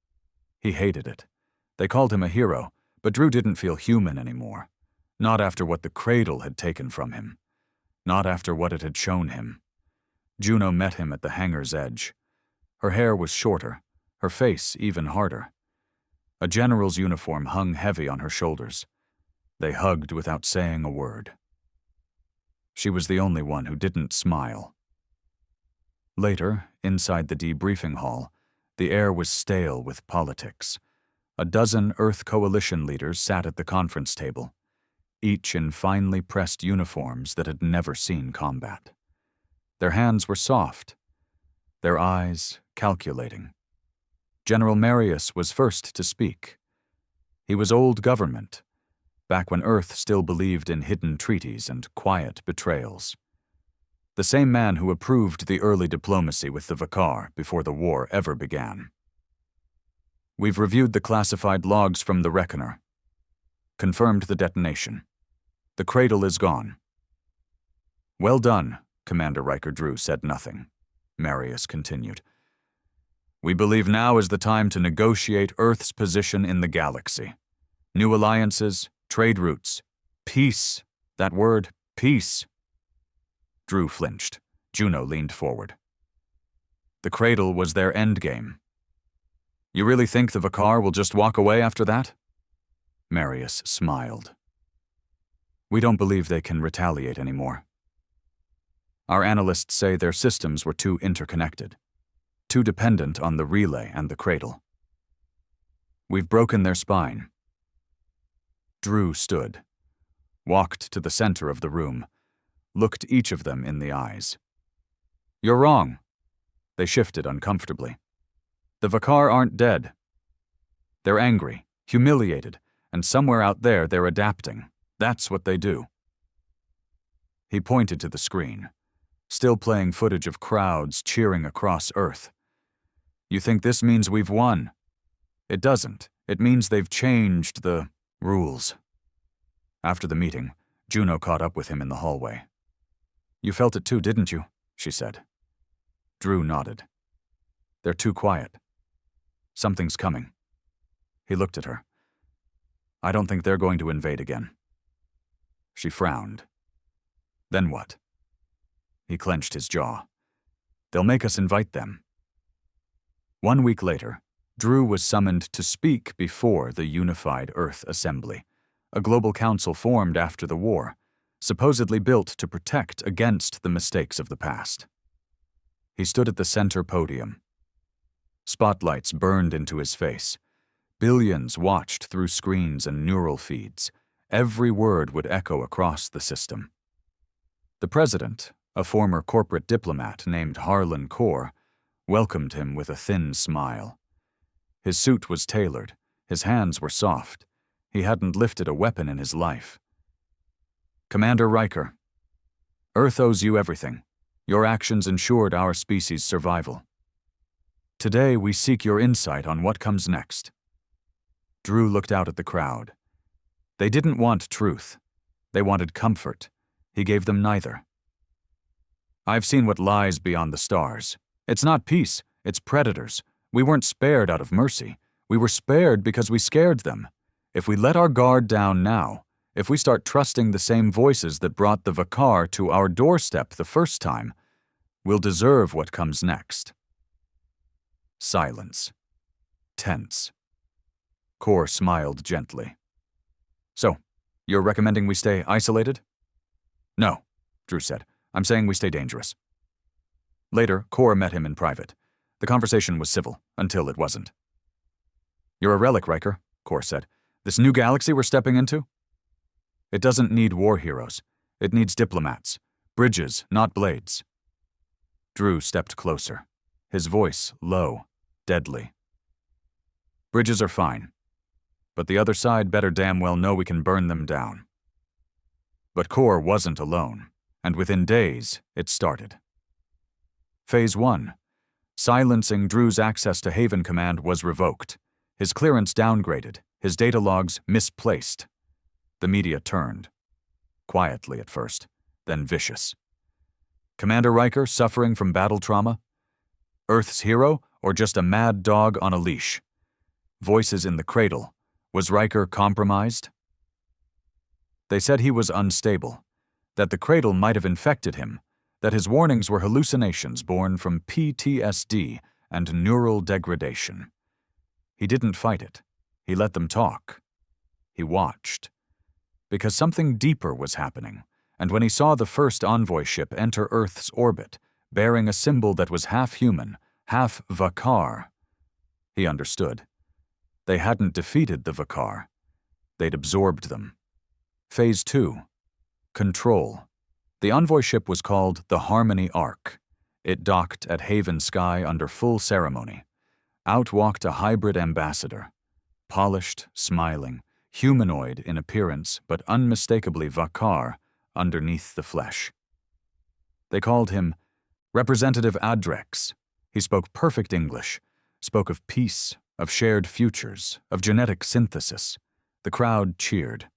He hated it. They called him a hero, but Drew didn't feel human anymore. Not after what the cradle had taken from him. Not after what it had shown him. Juno met him at the hangar's edge. Her hair was shorter, her face even harder. A general's uniform hung heavy on her shoulders. They hugged without saying a word. She was the only one who didn't smile. Later, inside the debriefing hall, the air was stale with politics. A dozen Earth Coalition leaders sat at the conference table, each in finely pressed uniforms that had never seen combat. Their hands were soft, their eyes calculating. General Marius was first to speak. He was old government, back when Earth still believed in hidden treaties and quiet betrayals. The same man who approved the early diplomacy with the Vakar before the war ever began. We've reviewed the classified logs from the Reckoner. Confirmed the detonation. The cradle is gone. Well done, Commander Riker. Drew said nothing. Marius continued. We believe now is the time to negotiate Earth's position in the galaxy. New alliances, trade routes, peace. That word, peace. Drew flinched. Juno leaned forward. The cradle was their endgame. You really think the Vakar will just walk away after that? Marius smiled. We don't believe they can retaliate anymore. Our analysts say their systems were too interconnected, too dependent on the relay and the cradle. We've broken their spine. Drew stood, walked to the center of the room, looked each of them in the eyes. You're wrong. They shifted uncomfortably. The Vakar aren't dead. They're angry, humiliated, and somewhere out there they're adapting. That's what they do. He pointed to the screen, still playing footage of crowds cheering across Earth. You think this means we've won? It doesn't. It means they've changed the rules. After the meeting, Juno caught up with him in the hallway. You felt it too, didn't you? She said. Drew nodded. They're too quiet. Something's coming. He looked at her. I don't think they're going to invade again. She frowned. Then what? He clenched his jaw. They'll make us invite them. 1 week later, Drew was summoned to speak before the Unified Earth Assembly, a global council formed after the war, supposedly built to protect against the mistakes of the past. He stood at the center podium. Spotlights burned into his face. Billions watched through screens and neural feeds. Every word would echo across the system. The president, a former corporate diplomat named Harlan Core, welcomed him with a thin smile. His suit was tailored. His hands were soft. He hadn't lifted a weapon in his life. "Commander Riker, Earth owes you everything. Your actions ensured our species' survival. Today we seek your insight on what comes next." Drew looked out at the crowd. They didn't want truth. They wanted comfort. He gave them neither. "I've seen what lies beyond the stars. It's not peace, it's predators. We weren't spared out of mercy. We were spared because we scared them. If we let our guard down now, if we start trusting the same voices that brought the Vakar to our doorstep the first time, we'll deserve what comes next." Silence. Tense. Core smiled gently. "So, you're recommending we stay isolated?" "No," Drew said. "I'm saying we stay dangerous." Later, Core met him in private. The conversation was civil, until it wasn't. "You're a relic, Riker," Core said. "This new galaxy we're stepping into? It doesn't need war heroes. It needs diplomats. Bridges, not blades." Drew stepped closer, his voice low, deadly. "Bridges are fine, but the other side better damn well know we can burn them down." But Core wasn't alone, and within days, it started. Phase 1. Silencing Drew's access to Haven Command was revoked. His clearance downgraded, his data logs misplaced. The media turned. Quietly at first, then vicious. Commander Riker suffering from battle trauma? Earth's hero, or just a mad dog on a leash? Voices in the cradle. Was Riker compromised? They said he was unstable, that the cradle might have infected him, that his warnings were hallucinations born from PTSD and neural degradation. He didn't fight it. He let them talk. He watched. Because something deeper was happening, and when he saw the first envoy ship enter Earth's orbit, bearing a symbol that was half human, half Vakar, he understood. They hadn't defeated the Vakar. They'd absorbed them. Phase 2. Control. The envoy ship was called the Harmony Ark. It docked at Haven Sky under full ceremony. Out walked a hybrid ambassador. Polished, smiling, humanoid in appearance but unmistakably Vakar underneath the flesh. They called him Representative Adrex. He spoke perfect English, spoke of peace, of shared futures, of genetic synthesis. The crowd cheered.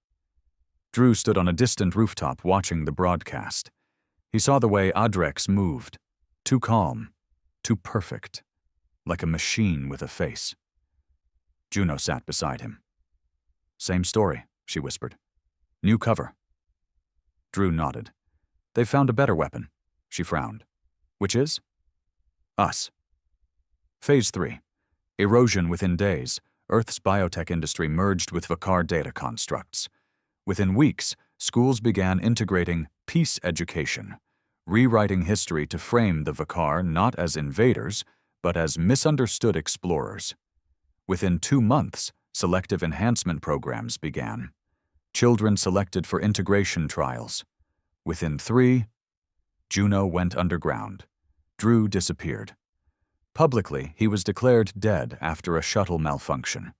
Drew stood on a distant rooftop watching the broadcast. He saw the way Adrex moved. Too calm, too perfect, like a machine with a face. Juno sat beside him. "Same story," she whispered. "New cover." Drew nodded. "They've found a better weapon," she frowned. "Which is?" "Us." Phase 3. Erosion within days. Earth's biotech industry merged with Vakar data constructs. Within weeks, schools began integrating peace education, rewriting history to frame the Vakar not as invaders, but as misunderstood explorers. Within 2 months, selective enhancement programs began. Children selected for integration trials. Within 3, Juno went underground. Drew disappeared. Publicly, he was declared dead after a shuttle malfunction.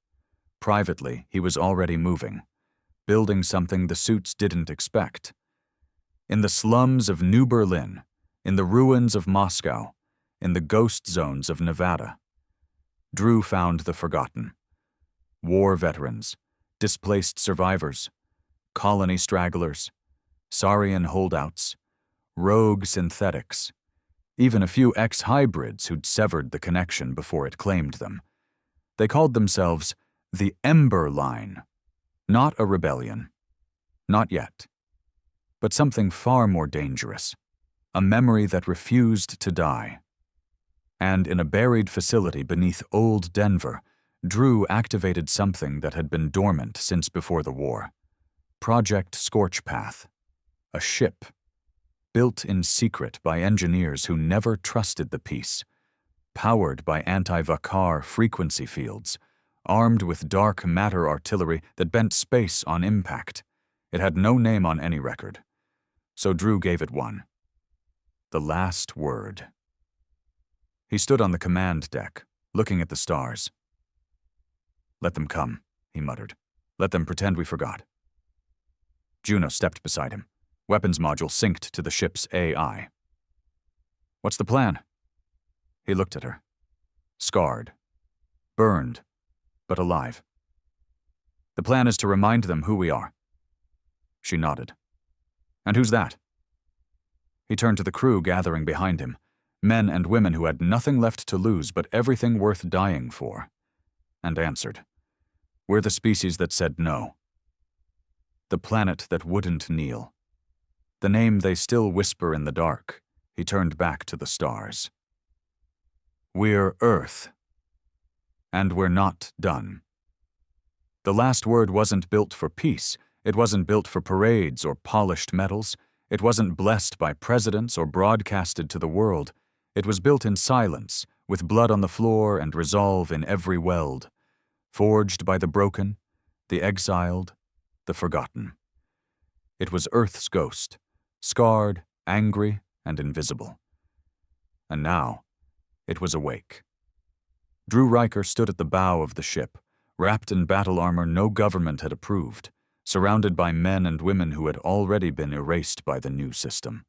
Privately, he was already moving, building something the suits didn't expect. In the slums of New Berlin, in the ruins of Moscow, in the ghost zones of Nevada, Drew found the forgotten. War veterans, displaced survivors, colony stragglers, Saurian holdouts, rogue synthetics, even a few ex-hybrids who'd severed the connection before it claimed them. They called themselves the Ember Line. Not a rebellion. Not yet. But something far more dangerous. A memory that refused to die. And in a buried facility beneath Old Denver, Drew activated something that had been dormant since before the war. Project Scorchpath. A ship. Built in secret by engineers who never trusted the peace. Powered by anti-Vakar frequency fields. Armed with dark matter artillery that bent space on impact. It had no name on any record. So Drew gave it one. The last word. He stood on the command deck, looking at the stars. "Let them come," he muttered. "Let them pretend we forgot." Juno stepped beside him, weapons module synced to the ship's AI. "What's the plan?" He looked at her. Scarred. Burned, but alive. "The plan is to remind them who we are." She nodded. "And who's that?" He turned to the crew gathering behind him, men and women who had nothing left to lose but everything worth dying for, and answered. "We're the species that said no. The planet that wouldn't kneel. The name they still whisper in the dark." He turned back to the stars. "We're Earth. And we're not done." The last word wasn't built for peace. It wasn't built for parades or polished medals. It wasn't blessed by presidents or broadcasted to the world. It was built in silence, with blood on the floor and resolve in every weld. Forged by the broken, the exiled, the forgotten. It was Earth's ghost, scarred, angry, and invisible. And now, it was awake. Drew Riker stood at the bow of the ship, wrapped in battle armor no government had approved, surrounded by men and women who had already been erased by the new system.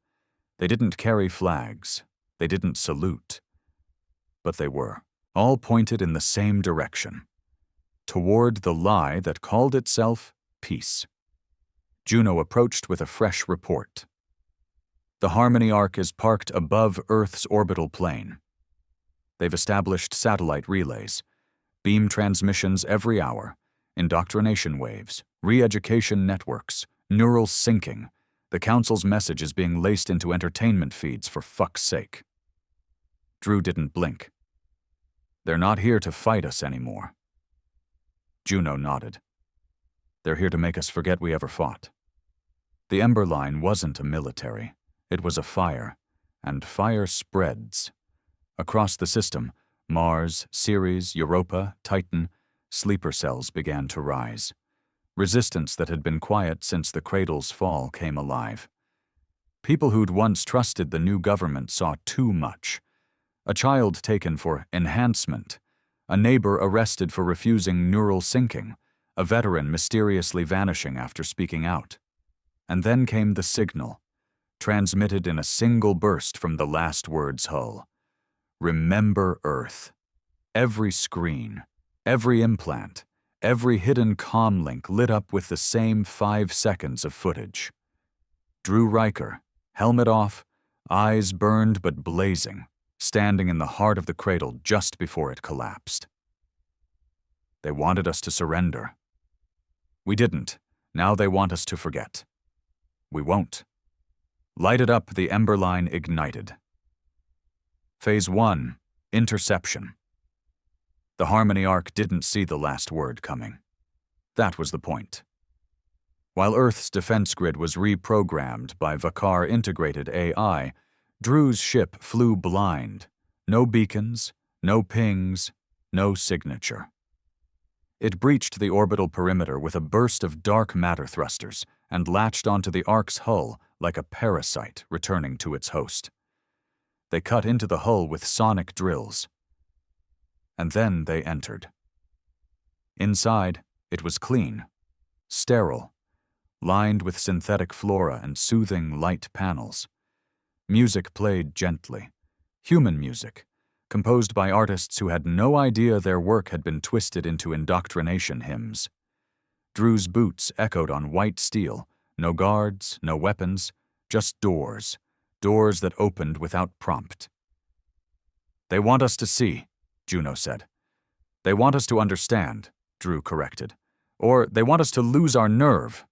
They didn't carry flags. They didn't salute. But they were, all pointed in the same direction. Toward the lie that called itself peace. Juno approached with a fresh report. "The Harmony Ark is parked above Earth's orbital plane. They've established satellite relays, beam transmissions every hour, indoctrination waves, re-education networks, neural syncing. The Council's message is being laced into entertainment feeds for fuck's sake." Drew didn't blink. "They're not here to fight us anymore." Juno nodded. "They're here to make us forget we ever fought." The Ember line wasn't a military. It was a fire, and fire spreads. Across the system, Mars, Ceres, Europa, Titan, sleeper cells began to rise. Resistance that had been quiet since the cradle's fall came alive. People who'd once trusted the new government saw too much. A child taken for enhancement, a neighbor arrested for refusing neural syncing, a veteran mysteriously vanishing after speaking out. And then came the signal, transmitted in a single burst from the last word's hull. Remember Earth. Every screen, every implant, every hidden comm link lit up with the same 5 seconds of footage. Drew Riker, helmet off, eyes burned but blazing, standing in the heart of the cradle just before it collapsed. They wanted us to surrender. We didn't. Now they want us to forget. We won't. Lighted up, the Ember line ignited. Phase 1, interception. The Harmony Ark didn't see the last word coming. That was the point. While Earth's defense grid was reprogrammed by Vakar integrated AI, Drew's ship flew blind. No beacons, no pings, no signature. It breached the orbital perimeter with a burst of dark matter thrusters and latched onto the Ark's hull like a parasite returning to its host. They cut into the hull with sonic drills. And then they entered. Inside, it was clean, sterile, lined with synthetic flora and soothing light panels. Music played gently, human music, composed by artists who had no idea their work had been twisted into indoctrination hymns. Drew's boots echoed on white steel, no guards, no weapons, just doors, doors that opened without prompt. "They want us to see," Juno said. "They want us to understand," Drew corrected. "Or they want us to lose our nerve."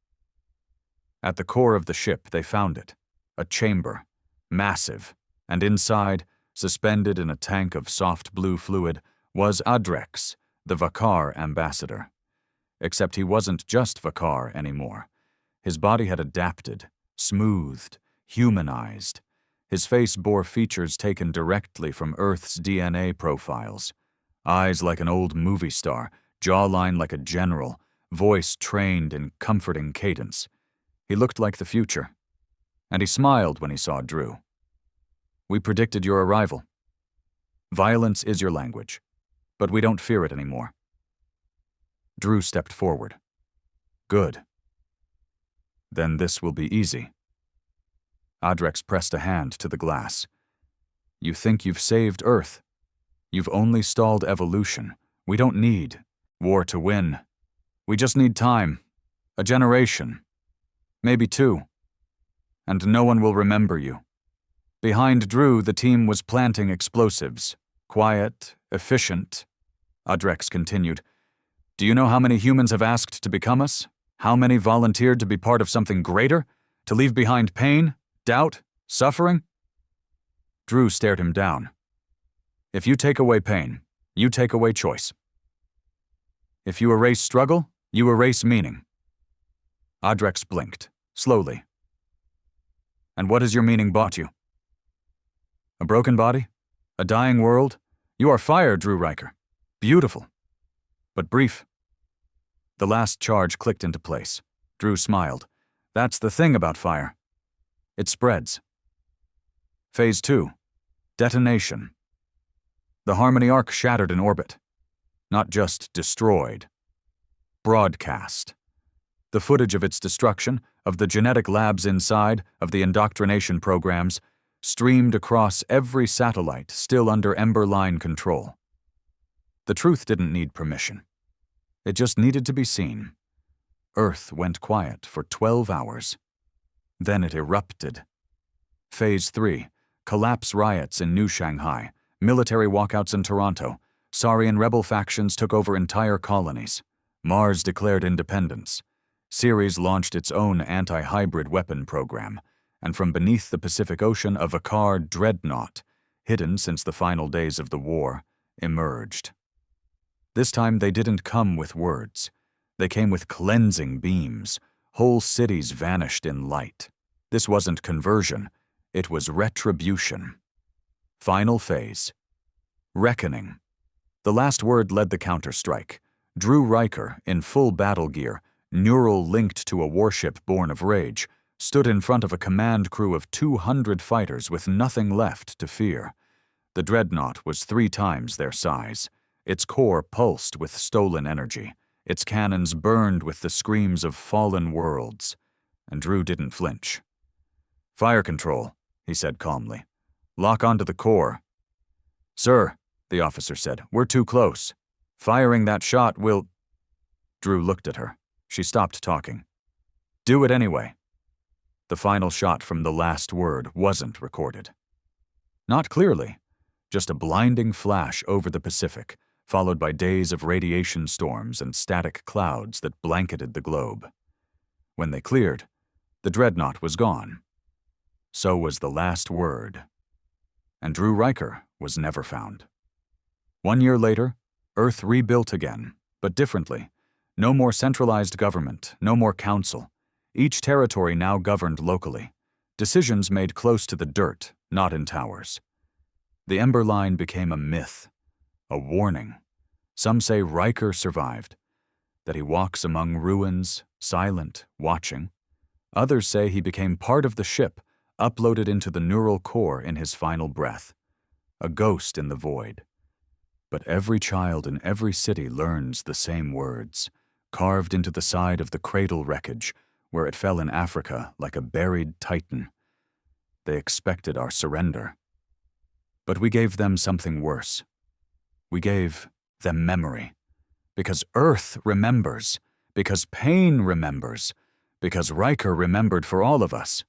At the core of the ship, they found it, a chamber, massive, and inside, Suspended in a tank of soft blue fluid was Adrex, the Vakar ambassador. Except he wasn't just Vakar anymore. His body had adapted, smoothed, humanized. His face bore features taken directly from Earth's DNA profiles. Eyes like an old movie star, jawline like a general, voice trained in comforting cadence. He looked like the future. And he smiled when he saw Drew. "We predicted your arrival. Violence is your language, but we don't fear it anymore." Drew stepped forward. "Good. Then this will be easy." Adrex pressed a hand to the glass. "You think you've saved Earth. You've only stalled evolution. We don't need war to win. We just need time. A generation. Maybe 2. And no one will remember you." Behind Drew, the team was planting explosives. Quiet, efficient. Adrex continued. "Do you know how many humans have asked to become us? How many volunteered to be part of something greater? To leave behind pain, doubt, suffering?" Drew stared him down. "If you take away pain, you take away choice. If you erase struggle, you erase meaning." Adrex blinked, slowly. "And what has your meaning bought you? A broken body? A dying world? You are fire, Drew Riker. Beautiful. But brief." The last charge clicked into place. Drew smiled. "That's the thing about fire. It spreads." Phase 2. Detonation. The Harmony Arc shattered in orbit. Not just destroyed. Broadcast. The footage of its destruction, of the genetic labs inside, of the indoctrination programs, streamed across every satellite still under Ember line control. The truth didn't need permission. It just needed to be seen. Earth went quiet for 12 hours. Then it erupted. Phase 3. Collapse riots in New Shanghai, military walkouts in Toronto. Saurian rebel factions took over entire colonies. Mars declared independence. Ceres launched its own anti-hybrid weapon program. And from beneath the Pacific Ocean, a Vakar dreadnought, hidden since the final days of the war, emerged. This time they didn't come with words. They came with cleansing beams. Whole cities vanished in light. This wasn't conversion. It was retribution. Final phase. Reckoning. The last word led the counter-strike. Drew Riker, in full battle gear, neural linked to a warship born of rage, stood in front of a command crew of 200 fighters with nothing left to fear. The dreadnought was 3 times their size. Its core pulsed with stolen energy. Its cannons burned with the screams of fallen worlds. And Drew didn't flinch. "Fire control," he said calmly. "Lock onto the core." "Sir," the officer said, "we're too close. Firing that shot will—" Drew looked at her. She stopped talking. "Do it anyway." The final shot from the last word wasn't recorded. Not clearly, just a blinding flash over the Pacific, followed by days of radiation storms and static clouds that blanketed the globe. When they cleared, the dreadnought was gone. So was the last word. And Drew Riker was never found. 1 year later, Earth rebuilt again, but differently. No more centralized government, no more council. Each territory now governed locally. Decisions made close to the dirt, not in towers. The Ember Line became a myth, a warning. Some say Riker survived, that he walks among ruins, silent, watching. Others say he became part of the ship, uploaded into the neural core in his final breath, a ghost in the void. But every child in every city learns the same words, carved into the side of the cradle wreckage, where it fell in Africa like a buried titan. They expected our surrender. But we gave them something worse. We gave them memory. Because Earth remembers. Because pain remembers. Because Riker remembered for all of us.